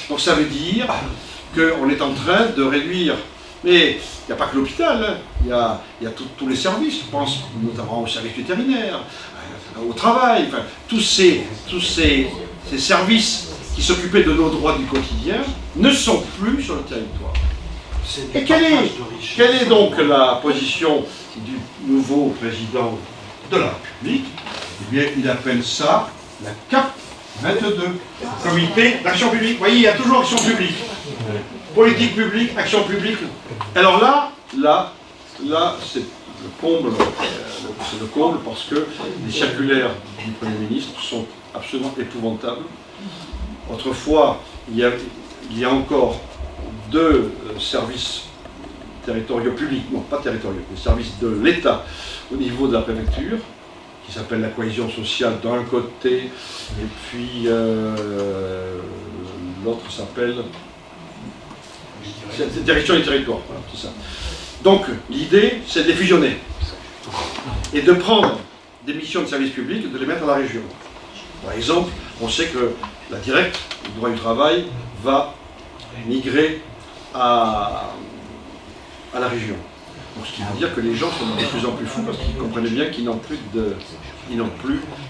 Donc ça veut dire qu'on est en train de réduire. Mais il n'y a pas que l'hôpital, hein. Il y a tous les services, je pense notamment au service vétérinaire, au travail, enfin, tous ces services qui s'occupaient de nos droits du quotidien ne sont plus sur le territoire. Et quelle est donc la position du nouveau président de la République? Eh bien, il appelle ça la CAP 22, Comité d'action publique. Vous voyez, il y a toujours action publique. Politique publique, action publique. Alors là, c'est le comble, parce que les circulaires du Premier ministre sont absolument épouvantables. Autrefois, il y a encore deux services territoriaux publics, non pas territoriaux, des services de l'État au niveau de la préfecture, qui s'appelle la cohésion sociale d'un côté, et puis l'autre s'appelle direction des territoires. Voilà, c'est ça. Donc l'idée, c'est de les fusionner et de prendre des missions de service public et de les mettre à la région. Par exemple, on sait que la directe du droit du travail va migrer à la région. Donc, ce qui veut dire que les gens sont de plus en plus fous parce qu'ils comprennent bien qu'ils n'ont plus de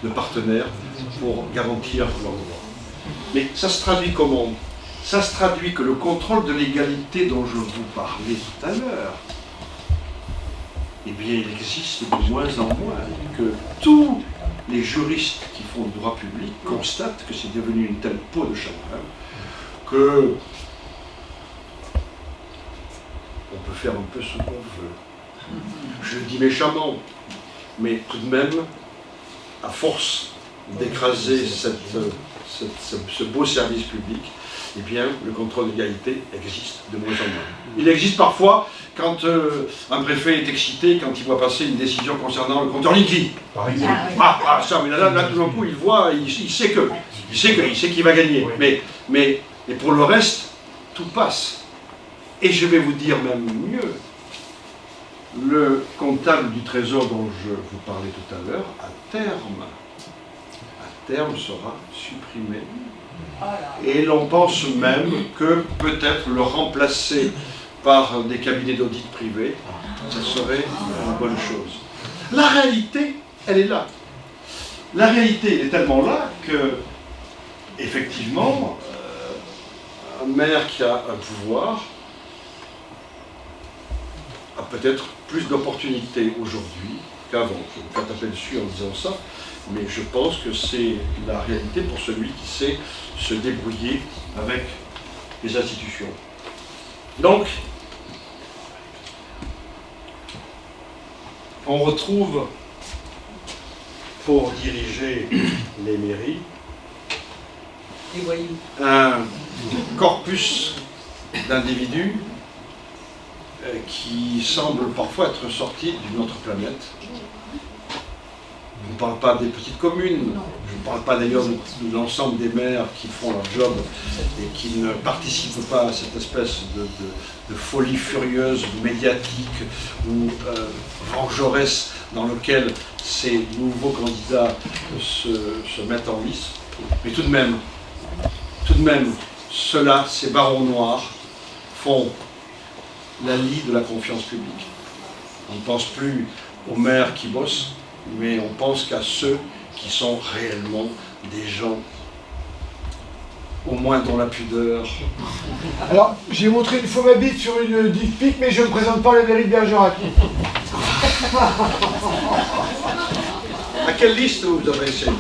partenaires pour garantir leurs droits. Mais ça se traduit comment? Ça se traduit que le contrôle de l'égalité dont je vous parlais tout à l'heure, eh bien, il existe de moins en moins, que tous les juristes qui font le droit public constatent que c'est devenu une telle peau de chagrin que on peut faire un peu ce qu'on veut. Je le dis méchamment, mais tout de même, à force d'écraser ce beau service public, eh bien, le contrôle d'égalité existe de moins en moins. Il existe parfois quand un préfet est excité, quand il voit passer une décision concernant le compteur liquide, par exemple. Ça, mais là, tout d'un coup, il voit, il sait qu'il va gagner. Mais pour le reste, tout passe. Et je vais vous dire même mieux, le comptable du Trésor dont je vous parlais tout à l'heure, à terme sera supprimé. Et l'on pense même que peut-être le remplacer par des cabinets d'audit privés, ce serait une bonne chose. La réalité, elle est là. La réalité, elle est tellement là que, effectivement, un maire qui a un pouvoir a peut-être plus d'opportunités aujourd'hui qu'avant. Je ne vais pas taper dessus en disant ça, mais je pense que c'est la réalité pour celui qui sait se débrouiller avec les institutions. Donc, on retrouve, pour diriger les mairies, un corpus d'individus qui semble parfois être sorti d'une autre planète. Je ne parle pas des petites communes, je ne parle pas d'ailleurs de l'ensemble des maires qui font leur job et qui ne participent pas à cette espèce de folie furieuse, médiatique ou vengeresse dans lequel ces nouveaux candidats se mettent en lice. Mais tout de même, ceux-là, ces barons noirs, font la lie de la confiance publique. On ne pense plus aux maires qui bossent, mais on pense qu'à ceux qui sont réellement des gens, au moins dans la pudeur. Alors, j'ai montré une fois ma bite sur une dick pic, mais je ne présente pas la mairie de Bergerac. À quelle liste vous avez essayé?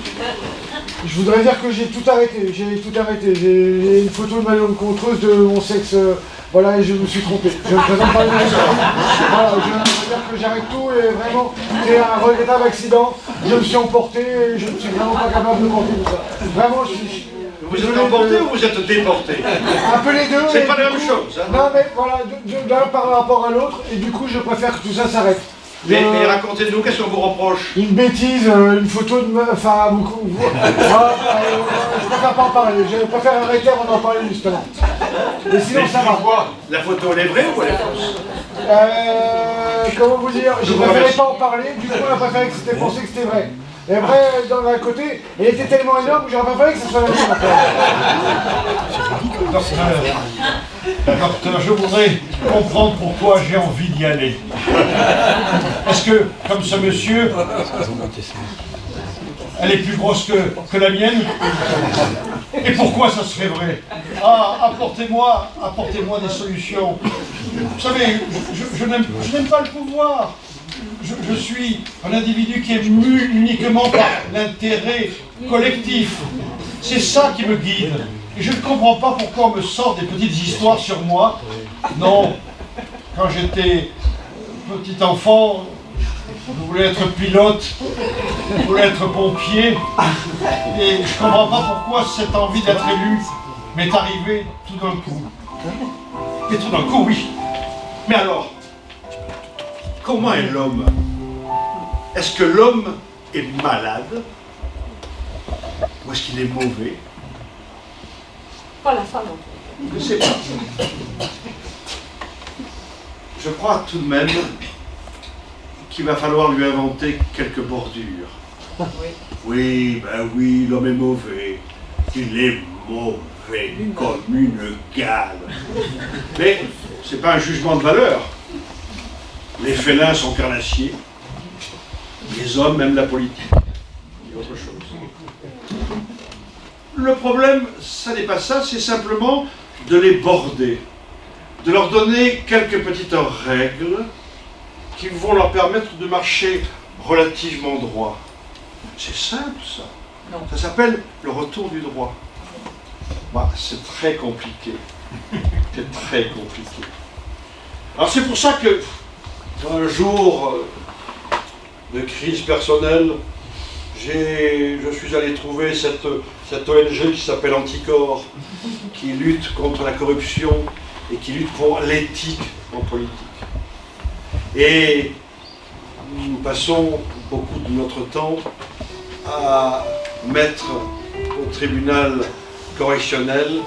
Je voudrais dire que j'ai tout arrêté, J'ai une photo de ma longue contreuse de mon sexe, voilà, et je me suis trompé. Je ne présente pas le mairie. Voilà, je veux dire que j'arrête tout, et vraiment, c'est un regrettable accident. Je me suis emporté, et je ne suis vraiment pas capable de compter tout ça. Vraiment, je suis... Vous êtes emporté ou vous êtes déporté? Un peu les deux. C'est pas la même chose. Hein. Non, mais voilà, d'un par rapport à l'autre, et du coup, je préfère que tout ça s'arrête. Mais racontez-nous, qu'est-ce qu'on vous reproche? Une bêtise, une photo de meuf, enfin, beaucoup. Je préfère pas en parler, je préfère arrêter avant d'en parler justement. Et sinon, ça va. Quoi? La photo, elle est vraie ou elle est fausse? Comment vous dire? Je préférais pas en parler, du coup, on a préféré que c'était pensé que c'était vrai. Et après, dans un côté, elle était tellement énorme que j'aurais préféré que ça soit la même affaire. Docteur, je voudrais comprendre pourquoi j'ai envie d'y aller. Est-ce que, comme ce monsieur, elle est plus grosse que la mienne? Et pourquoi ça serait vrai? Ah, apportez-moi des solutions. Vous savez, je n'aime pas le pouvoir. Je suis un individu qui est mu uniquement par l'intérêt collectif. C'est ça qui me guide. Et je ne comprends pas pourquoi on me sort des petites histoires sur moi. Non, quand j'étais petit enfant, je voulais être pilote, je voulais être pompier. Et je ne comprends pas pourquoi cette envie d'être élu m'est arrivée tout d'un coup. Et tout d'un coup, oui. Mais alors, comment est l'homme? Est-ce que l'homme est malade? Ou est-ce qu'il est mauvais? Pas la femme. Je ne sais pas. Je crois tout de même qu'il va falloir lui inventer quelques bordures. Oui, ben oui, l'homme est mauvais. Il est mauvais comme une gale. Mais c'est pas un jugement de valeur. Les félins sont carnassiers. Les hommes aiment la politique. Et autre chose. Le problème, ça n'est pas ça, c'est simplement de les border, de leur donner quelques petites règles qui vont leur permettre de marcher relativement droit. C'est simple, ça. Non. Ça s'appelle le retour du droit. Bah, c'est très compliqué. C'est très compliqué. Alors c'est pour ça que, un jour de crise personnelle, je suis allé trouver cette ONG qui s'appelle Anticorps, qui lutte contre la corruption et qui lutte pour l'éthique en politique. Et nous passons beaucoup de notre temps à mettre au tribunal correctionnel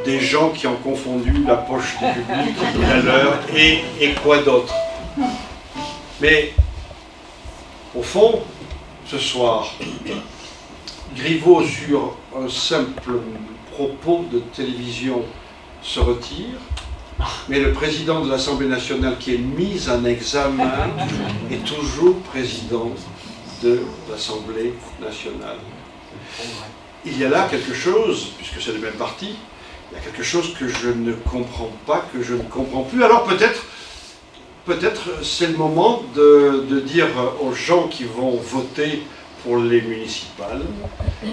des gens qui ont confondu la poche du public et la leur et quoi d'autre. Mais au fond, ce soir, Griveaux, sur un simple propos de télévision, se retire, mais le président de l'Assemblée nationale, qui est mis en examen, est toujours président de l'Assemblée nationale. Il y a là quelque chose, puisque c'est le même parti, il y a quelque chose que je ne comprends pas, que je ne comprends plus. Alors peut-être peut-être c'est le moment de dire aux gens qui vont voter pour les municipales,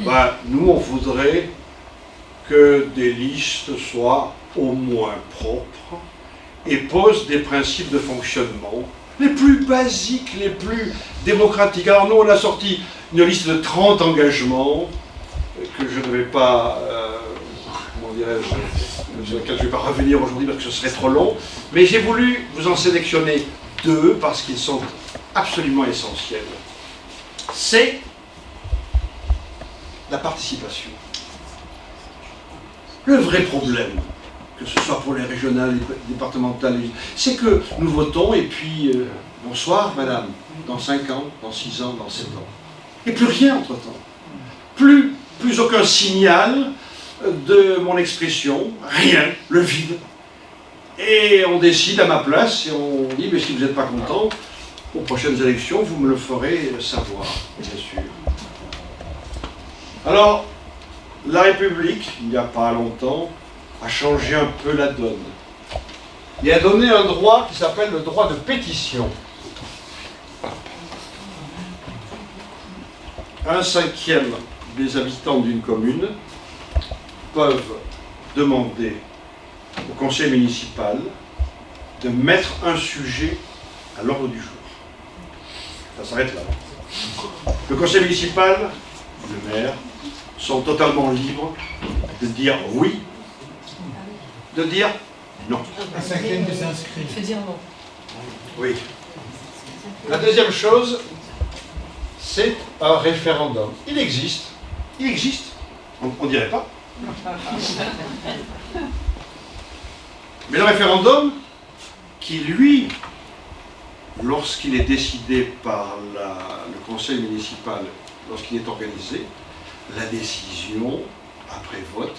ben, nous on voudrait que des listes soient au moins propres et posent des principes de fonctionnement les plus basiques, les plus démocratiques. Alors nous on a sorti une liste de 30 engagements que je ne vais pas, comment dirais-je, sur lesquels je ne vais pas revenir aujourd'hui parce que ce serait trop long, mais j'ai voulu vous en sélectionner 2 parce qu'ils sont absolument essentiels. C'est la participation. Le vrai problème, que ce soit pour les régionales, les départementales, c'est que nous votons et puis, bonsoir madame, dans 5 ans, dans 6 ans, dans 7 ans. Et plus rien entre-temps. Plus aucun signal de mon expression, rien, le vide. Et on décide à ma place et on dit, mais si vous n'êtes pas content, aux prochaines élections, vous me le ferez savoir, bien sûr. Alors, la République, il n'y a pas longtemps, a changé un peu la donne. Et a donné un droit qui s'appelle le droit de pétition. 1/5 des habitants d'une commune peuvent demander au conseil municipal de mettre un sujet à l'ordre du jour. Ça s'arrête là. Le conseil municipal, le maire, sont totalement libres de dire oui, de dire non. 1/5 des inscrits. Il faut dire non. Oui. La deuxième chose, c'est un référendum. Il existe. On ne dirait pas. Mais le référendum, qui lui, lorsqu'il est décidé par le conseil municipal, lorsqu'il est organisé, la décision, après vote,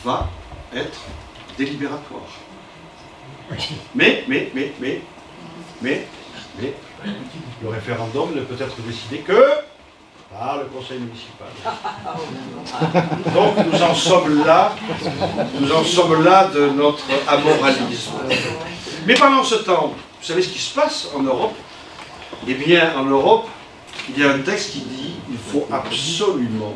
va être délibératoire. Mais, le référendum ne peut être décidé que par le conseil municipal. Donc nous en sommes là de notre amoralisme. Mais pendant ce temps, vous savez ce qui se passe en Europe? Eh bien, en Europe, il y a un texte qui dit qu'il faut absolument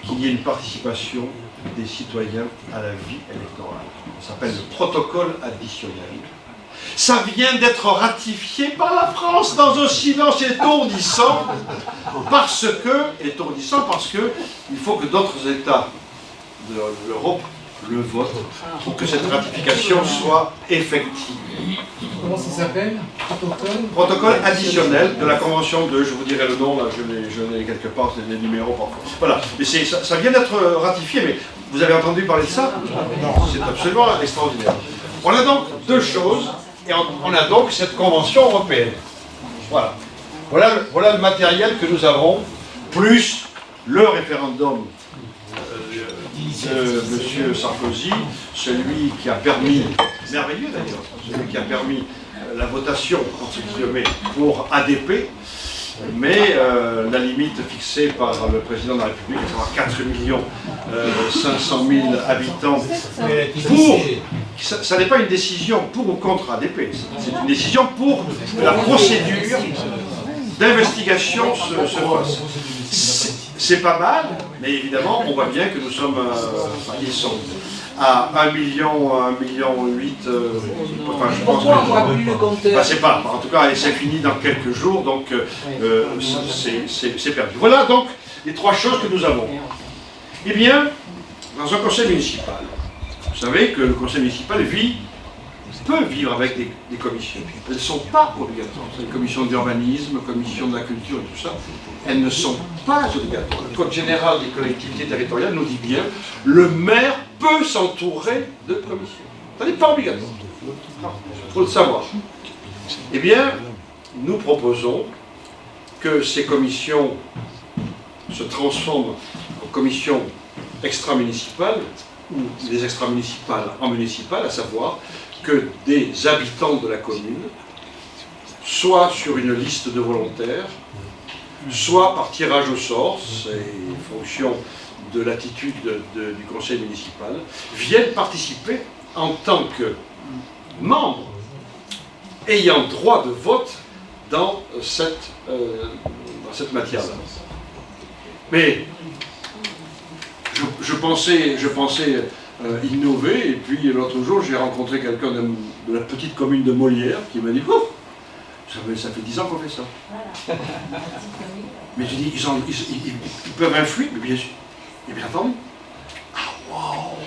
qu'il y ait une participation des citoyens à la vie électorale. Ça s'appelle le protocole additionnel. Ça vient d'être ratifié par la France dans un silence étourdissant parce que il faut que d'autres États de l'Europe le votent pour que cette ratification soit effective. Comment ça s'appelle? Protocole additionnel de la Convention de, je vous dirai le nom, là, je l'ai quelque part, c'est des numéros parfois. Voilà, mais ça vient d'être ratifié, mais vous avez entendu parler de ça? Non, c'est absolument extraordinaire. On a donc 2 choses, et on a donc cette Convention européenne. Voilà le matériel que nous avons, plus le référendum de M. Sarkozy, celui qui a permis, merveilleux d'ailleurs, celui qui a permis la votation, entre guillemets, pour ADP, mais la limite fixée par le président de la République, à savoir 4 500 000 habitants, ça n'est pas une décision pour ou contre ADP, c'est une décision pour que la procédure d'investigation se fasse. C'est pas mal, mais évidemment, on voit bien que nous sommes, ils sont à 1,8 million, enfin je pense que, c'est pas, en tout cas, c'est fini dans quelques jours, donc c'est perdu. Voilà donc les 3 choses que nous avons. Eh bien, dans un conseil municipal, vous savez que le conseil municipal peut vivre avec des commissions. Elles ne sont pas obligatoires. Les commissions d'urbanisme, commissions de la culture et tout ça, elles ne sont pas obligatoires. Le Code général des collectivités territoriales nous dit bien le maire peut s'entourer de commissions. Ça n'est pas obligatoire. Il faut le savoir. Eh bien, nous proposons que ces commissions se transforment en commissions extra-municipales ou des extra-municipales en municipales, à savoir que des habitants de la commune, soit sur une liste de volontaires, soit par tirage au sort, c'est fonction de l'attitude du conseil municipal, viennent participer en tant que membres ayant droit de vote dans cette matière-là. Mais je pensais innover, et puis l'autre jour, j'ai rencontré quelqu'un de la petite commune de Molière qui m'a dit « Ouf, ça fait 10 ans qu'on fait ça. » Mais je dis, ils peuvent influer, mais bien sûr. Et bien entendu. Ah wow!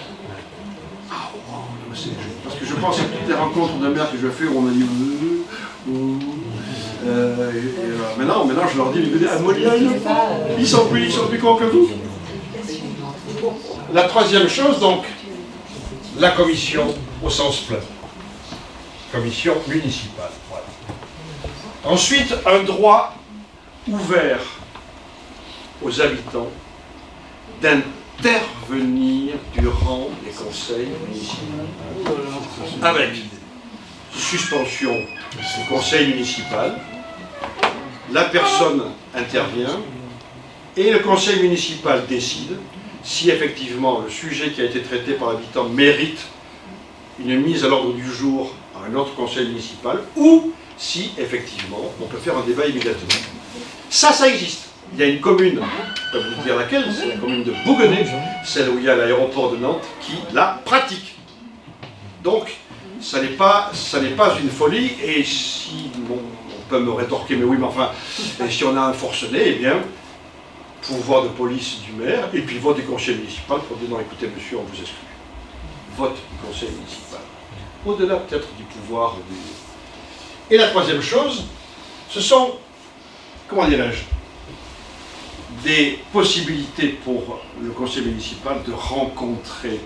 Parce que je pense à toutes les rencontres de maires que je fais où on a dit maintenant je leur dis, à Molière, ils sont plus cons que vous. La troisième chose, donc, la commission au sens plein. Commission municipale. Voilà. Ensuite, un droit ouvert aux habitants d'intervenir durant les conseils municipaux. Avec suspension du conseil municipal, la personne intervient et le conseil municipal décide si effectivement le sujet qui a été traité par l'habitant mérite une mise à l'ordre du jour à un autre conseil municipal ou si effectivement on peut faire un débat immédiatement. Ça existe. Il y a une commune, je peux vous dire laquelle, c'est la commune de Bouguenais, celle où il y a l'aéroport de Nantes, qui la pratique. Donc, ça n'est pas une folie, et si, bon, on peut me rétorquer, mais oui, mais enfin, si on a un forcené, eh bien, pouvoir de police du maire, et puis vote du conseil municipal pour dire non, écoutez monsieur, on vous exclut. Vote du conseil municipal. Au-delà peut-être du pouvoir du... Et la troisième chose, ce sont, comment dirais-je, des possibilités pour le conseil municipal de rencontrer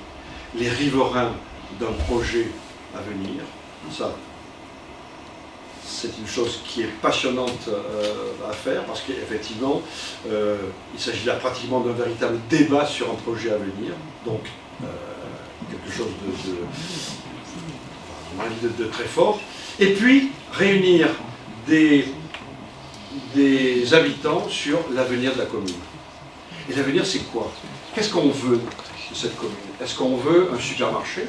les riverains d'un projet à venir. Ça, c'est une chose qui est passionnante à faire parce qu'effectivement, il s'agit là pratiquement d'un véritable débat sur un projet à venir. Donc, quelque chose de très fort. Et puis, réunir des habitants sur l'avenir de la commune. Et l'avenir, c'est quoi? Qu'est-ce qu'on veut de cette commune? Est-ce qu'on veut un supermarché?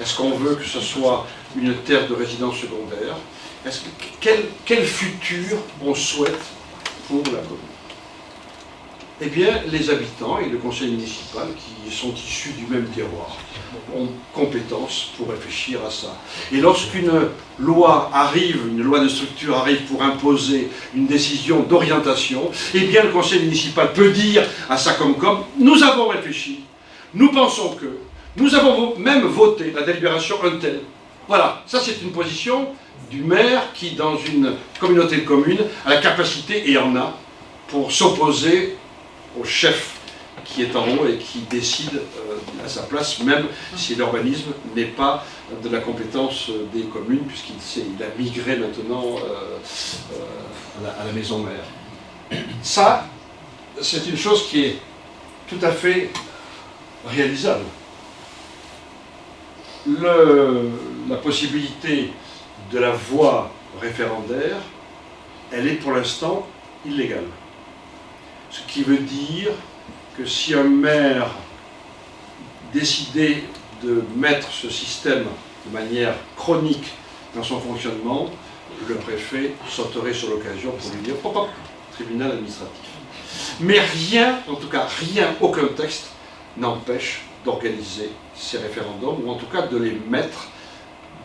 Est-ce qu'on veut que ce soit une terre de résidence secondaire? Quel futur on souhaite pour la commune? Eh bien, les habitants et le conseil municipal, qui sont issus du même terroir, ont compétence pour réfléchir à ça. Et lorsqu'une loi arrive, une loi de structure arrive pour imposer une décision d'orientation, eh bien, le conseil municipal peut dire à sa Comcom, nous avons réfléchi, nous pensons que, nous avons même voté la délibération un tel. Voilà, ça c'est une position du maire qui, dans une communauté de communes, a la capacité, et en a, pour s'opposer au chef qui est en haut et qui décide à sa place, même si l'urbanisme n'est pas de la compétence des communes, puisqu'il a migré maintenant à la maison mère. Ça, c'est une chose qui est tout à fait réalisable. La possibilité de la voie référendaire, elle est pour l'instant illégale. Ce qui veut dire que si un maire décidait de mettre ce système de manière chronique dans son fonctionnement, le préfet sauterait sur l'occasion pour lui dire « hop, hop, tribunal administratif ». Mais rien, en tout cas rien, aucun texte n'empêche d'organiser ces référendums, ou en tout cas de les mettre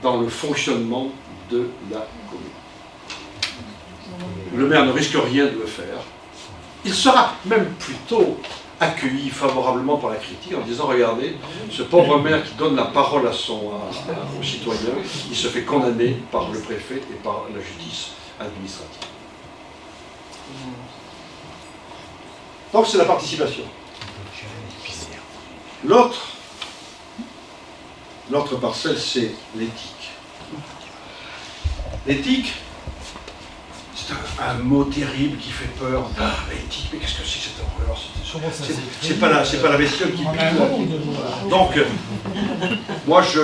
dans le fonctionnement de la commune. Le maire ne risque rien de le faire. Il sera même plutôt accueilli favorablement par la critique en disant « Regardez, ce pauvre maire qui donne la parole aux citoyens, il se fait condamner par le préfet et par la justice administrative. » Donc c'est la participation. L'autre parcelle, c'est l'éthique. L'éthique, c'est un mot terrible qui fait peur. Ah, l'éthique, mais qu'est-ce que c'est que cette horreur? C'est pas la bestiole qui pue. Donc, moi, je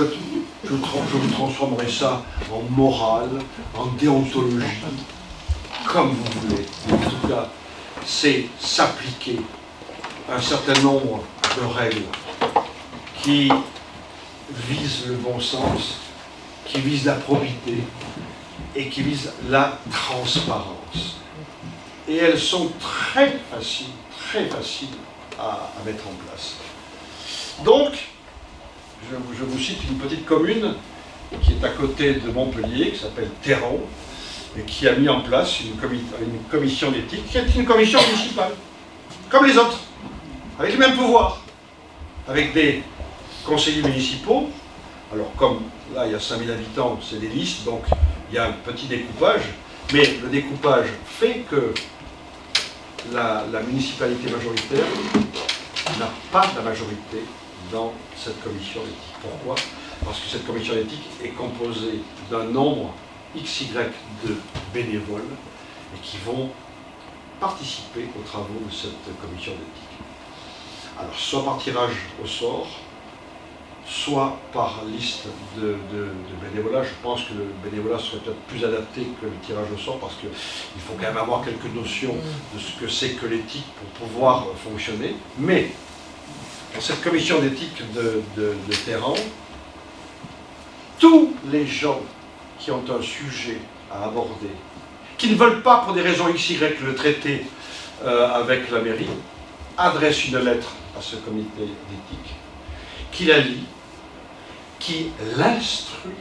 vous transformerai ça en morale, en déontologie, comme vous voulez. En tout cas, c'est s'appliquer un certain nombre de règles qui visent le bon sens, qui visent la probité, et qui visent la transparence. Et elles sont très faciles à mettre en place. Donc, je vous cite une petite commune qui est à côté de Montpellier, qui s'appelle Théron, et qui a mis en place une commission d'éthique, qui est une commission municipale, comme les autres, avec les mêmes pouvoirs, avec des conseillers municipaux. Alors comme là il y a 5000 habitants, c'est des listes, donc il y a un petit découpage, mais le découpage fait que la municipalité majoritaire n'a pas la majorité dans cette commission d'éthique. Pourquoi? Parce que cette commission d'éthique est composée d'un nombre XY de bénévoles et qui vont participer aux travaux de cette commission d'éthique. Alors, soit par tirage au sort, soit par liste de bénévolat. Je pense que le bénévolat serait peut-être plus adapté que le tirage au sort parce qu'il faut quand même avoir quelques notions de ce que c'est que l'éthique pour pouvoir fonctionner. Mais, dans cette commission d'éthique de Théron, tous les gens qui ont un sujet à aborder, qui ne veulent pas, pour des raisons XY, le traiter avec la mairie, adressent une lettre à ce comité d'éthique, qui la lit, qui l'instruit,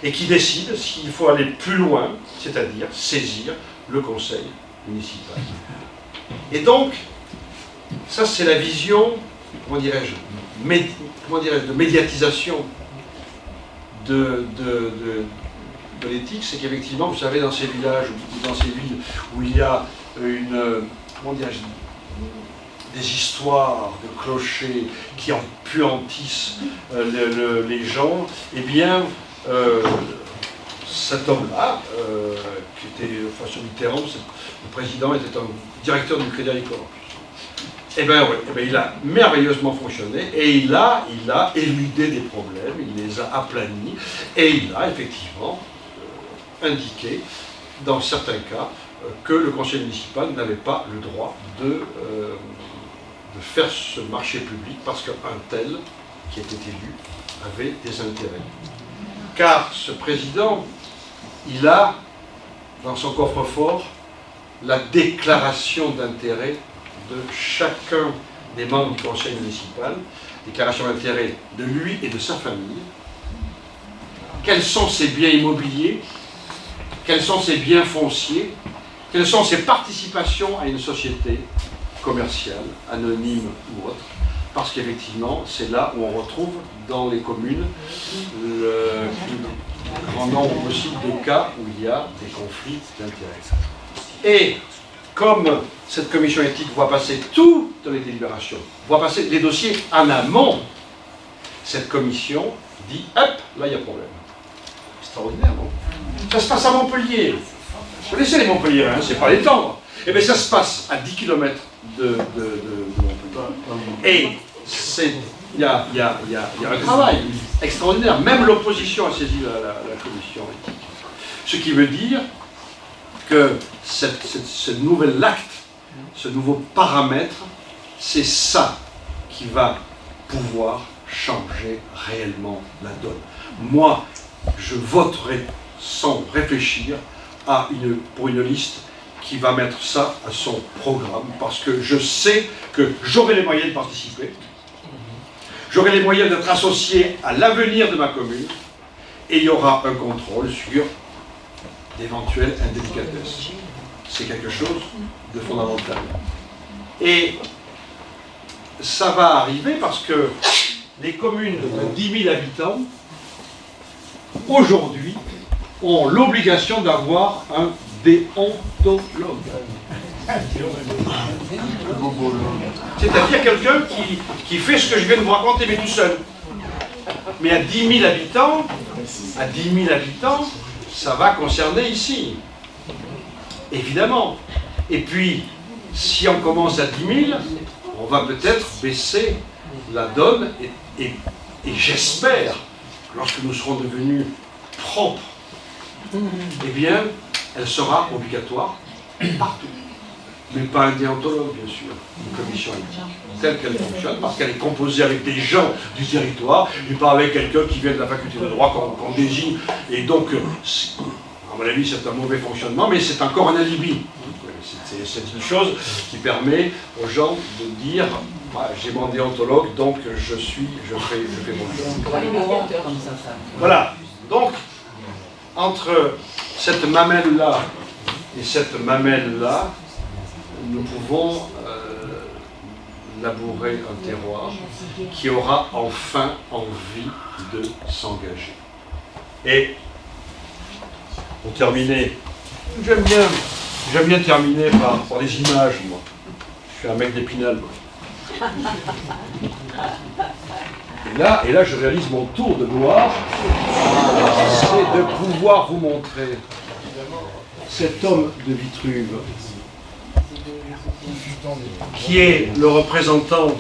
et qui décide s'il faut aller plus loin, c'est-à-dire saisir le conseil municipal. Et donc, ça c'est la vision, comment dirais-je, de médiatisation de l'éthique, c'est qu'effectivement, vous savez, dans ces villages ou dans ces villes où il y a des histoires de clochers qui empuantissent les gens, eh bien, cet homme-là, qui était sur du terrain, le président était un directeur du Crédit Agricole. Eh bien, ouais, il a merveilleusement fonctionné et il a éludé des problèmes, il les a aplanis et il a effectivement indiqué, dans certains cas, que le conseil municipal n'avait pas le droit de faire ce marché public parce qu'un tel qui était élu avait des intérêts. Car ce président, il a dans son coffre-fort la déclaration d'intérêt de chacun des membres du conseil municipal, déclaration d'intérêt de lui et de sa famille. Quels sont ses biens immobiliers? Quels sont ses biens fonciers? Quelles sont ses participations à une société commerciale, anonyme ou autre? Parce qu'effectivement, c'est là où on retrouve dans les communes le plus grand nombre possible de cas où il y a des conflits d'intérêts. Et comme cette commission éthique voit passer toutes les délibérations, voit passer les dossiers en amont, cette commission dit « hop, là il y a problème ». Extraordinaire, non? Ça se passe à Montpellier. Vous connaissez les Montpellier, hein, c'est pas les tendres. Eh bien ça se passe à 10 km de Montpellier. Et il y a un travail extraordinaire. Même l'opposition a saisi la commission éthique. Ce qui veut dire que ce nouvel acte, ce nouveau paramètre, c'est ça qui va pouvoir changer réellement la donne. Moi, je voterai sans réfléchir pour une liste qui va mettre ça à son programme, parce que je sais que j'aurai les moyens de participer, j'aurai les moyens d'être associé à l'avenir de ma commune, et il y aura un contrôle sur d'éventuelles indélicatesses. C'est quelque chose de fondamental. Et ça va arriver parce que les communes de 10 000 habitants, aujourd'hui, ont l'obligation d'avoir un déontologue. C'est-à-dire quelqu'un qui fait ce que je viens de vous raconter, mais tout seul. Mais à 10 000 habitants, ça va concerner ici. Évidemment. Et puis, si on commence à 10 000, on va peut-être baisser la donne et j'espère, lorsque nous serons devenus propres, eh bien, elle sera obligatoire partout. mais pas un déontologue, bien sûr, une commission éthique, telle qu'elle fonctionne, parce qu'elle est composée avec des gens du territoire, et pas avec quelqu'un qui vient de la faculté de droit qu'on désigne. Et donc, à mon avis, c'est un mauvais fonctionnement, mais c'est encore un alibi. C'est une chose qui permet aux gens de dire j'ai mon déontologue, donc je fais mon job. Voilà. Donc, entre cette mamelle-là et cette mamelle-là, nous pouvons labourer un terroir qui aura enfin envie de s'engager. Et, pour terminer, j'aime bien terminer par les images, moi. Je suis un mec d'Épinal, moi. Et là, je réalise mon tour de gloire, c'est de pouvoir vous montrer cet homme de Vitruve, qui est le représentant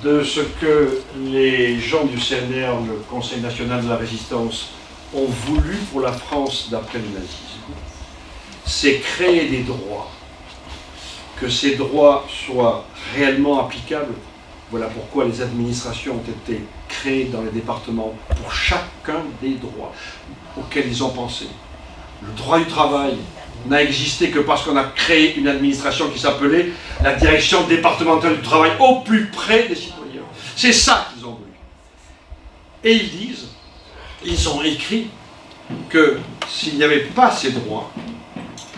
de ce que les gens du CNR, le Conseil national de la résistance, ont voulu pour la France d'après le nazisme. C'est créer des droits, que ces droits soient réellement applicables. Voilà pourquoi les administrations ont été créées dans les départements pour chacun des droits auxquels ils ont pensé. Le droit du travail n'a existé que parce qu'on a créé une administration qui s'appelait la direction départementale du travail au plus près des citoyens. C'est ça qu'ils ont voulu. Et ils disent, ils ont écrit que s'il n'y avait pas ces droits,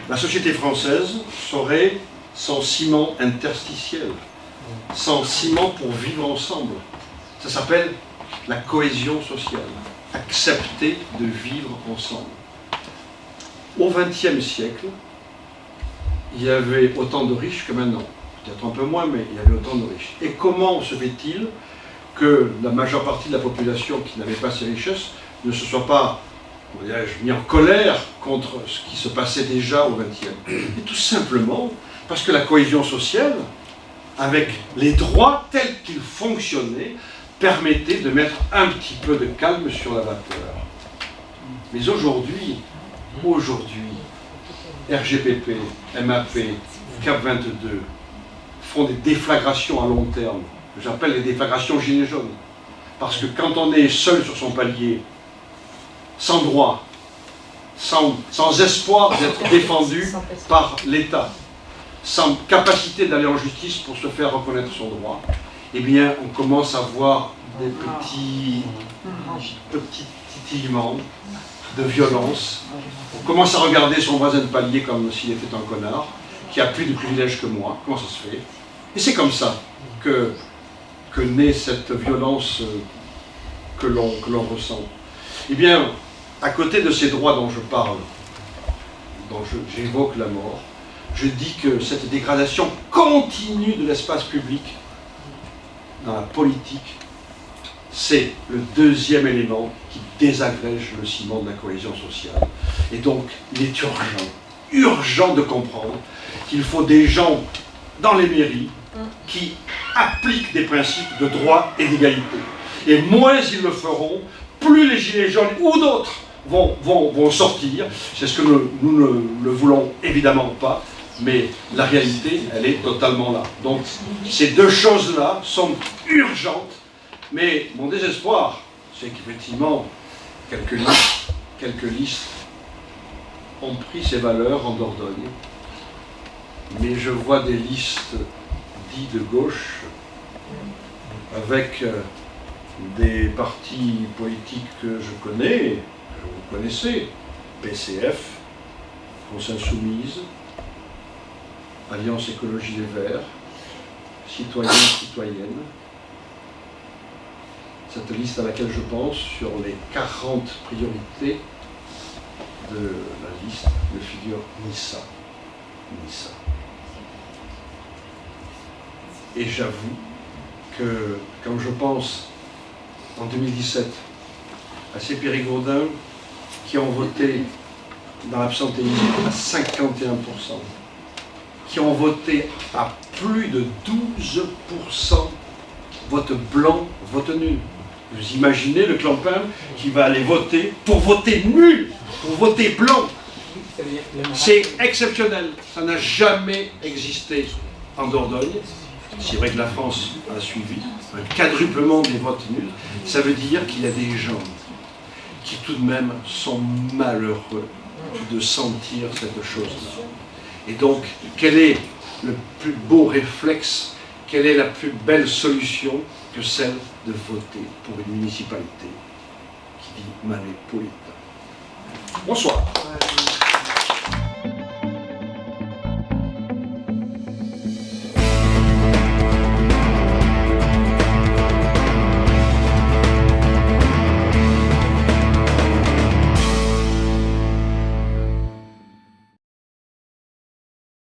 la société française serait sans ciment interstitiel, sans ciment pour vivre ensemble. Ça s'appelle la cohésion sociale, accepter de vivre ensemble. Au XXe siècle, il y avait autant de riches que maintenant. Peut-être un peu moins, mais il y avait autant de riches. Et comment se fait-il que la majeure partie de la population qui n'avait pas ces richesses ne se soit pas, comment dirais-je, mis en colère contre ce qui se passait déjà au XXe? Et tout simplement parce que la cohésion sociale, avec les droits tels qu'ils fonctionnaient, permettait de mettre un petit peu de calme sur la vapeur. Mais aujourd'hui, RGPP, MAP, CAP 22 font des déflagrations à long terme, que j'appelle les déflagrations gilets jaunes. Parce que quand on est seul sur son palier, sans droit, sans espoir d'être défendu par l'État, sans capacité d'aller en justice pour se faire reconnaître son droit, eh bien, on commence à voir des petits titillements de violence. On commence à regarder son voisin de palier comme s'il était un connard, qui a plus de privilèges que moi. Comment ça se fait? Et c'est comme ça que naît cette violence que l'on ressent. Eh bien, à côté de ces droits dont je parle, dont j'évoque la mort, je dis que cette dégradation continue de l'espace public dans la politique, c'est le deuxième élément qui désagrège le ciment de la cohésion sociale. Et donc, il est urgent de comprendre qu'il faut des gens dans les mairies qui appliquent des principes de droit et d'égalité. Et moins ils le feront, plus les gilets jaunes ou d'autres vont sortir. C'est ce que nous ne le voulons évidemment pas, mais la réalité, elle est totalement là. Donc, ces deux choses-là sont urgentes. Mais mon désespoir, c'est qu'effectivement, quelques listes ont pris ces valeurs en Dordogne, mais je vois des listes dites de gauche, avec des partis politiques que je connais, que vous connaissez, PCF, France Insoumise, Alliance Écologie des Verts, Citoyens, Citoyennes. Cette liste à laquelle je pense, sur les 40 priorités de la liste, ne figure ni ça, ni ça. Et j'avoue que quand je pense, en 2017, à ces périgourdins qui ont voté dans l'absentéisme à 51%, qui ont voté à plus de 12% vote blanc, vote nul. Vous imaginez le clampin qui va aller voter pour voter nul, pour voter blanc. C'est exceptionnel, ça n'a jamais existé en Dordogne. C'est vrai que la France a suivi un quadruplement des votes nuls. Ça veut dire qu'il y a des gens qui tout de même sont malheureux de sentir cette chose-là. Et donc, quel est le plus beau réflexe, quelle est la plus belle solution que celle de voter pour une municipalité qui dit Mané Polita. Bonsoir.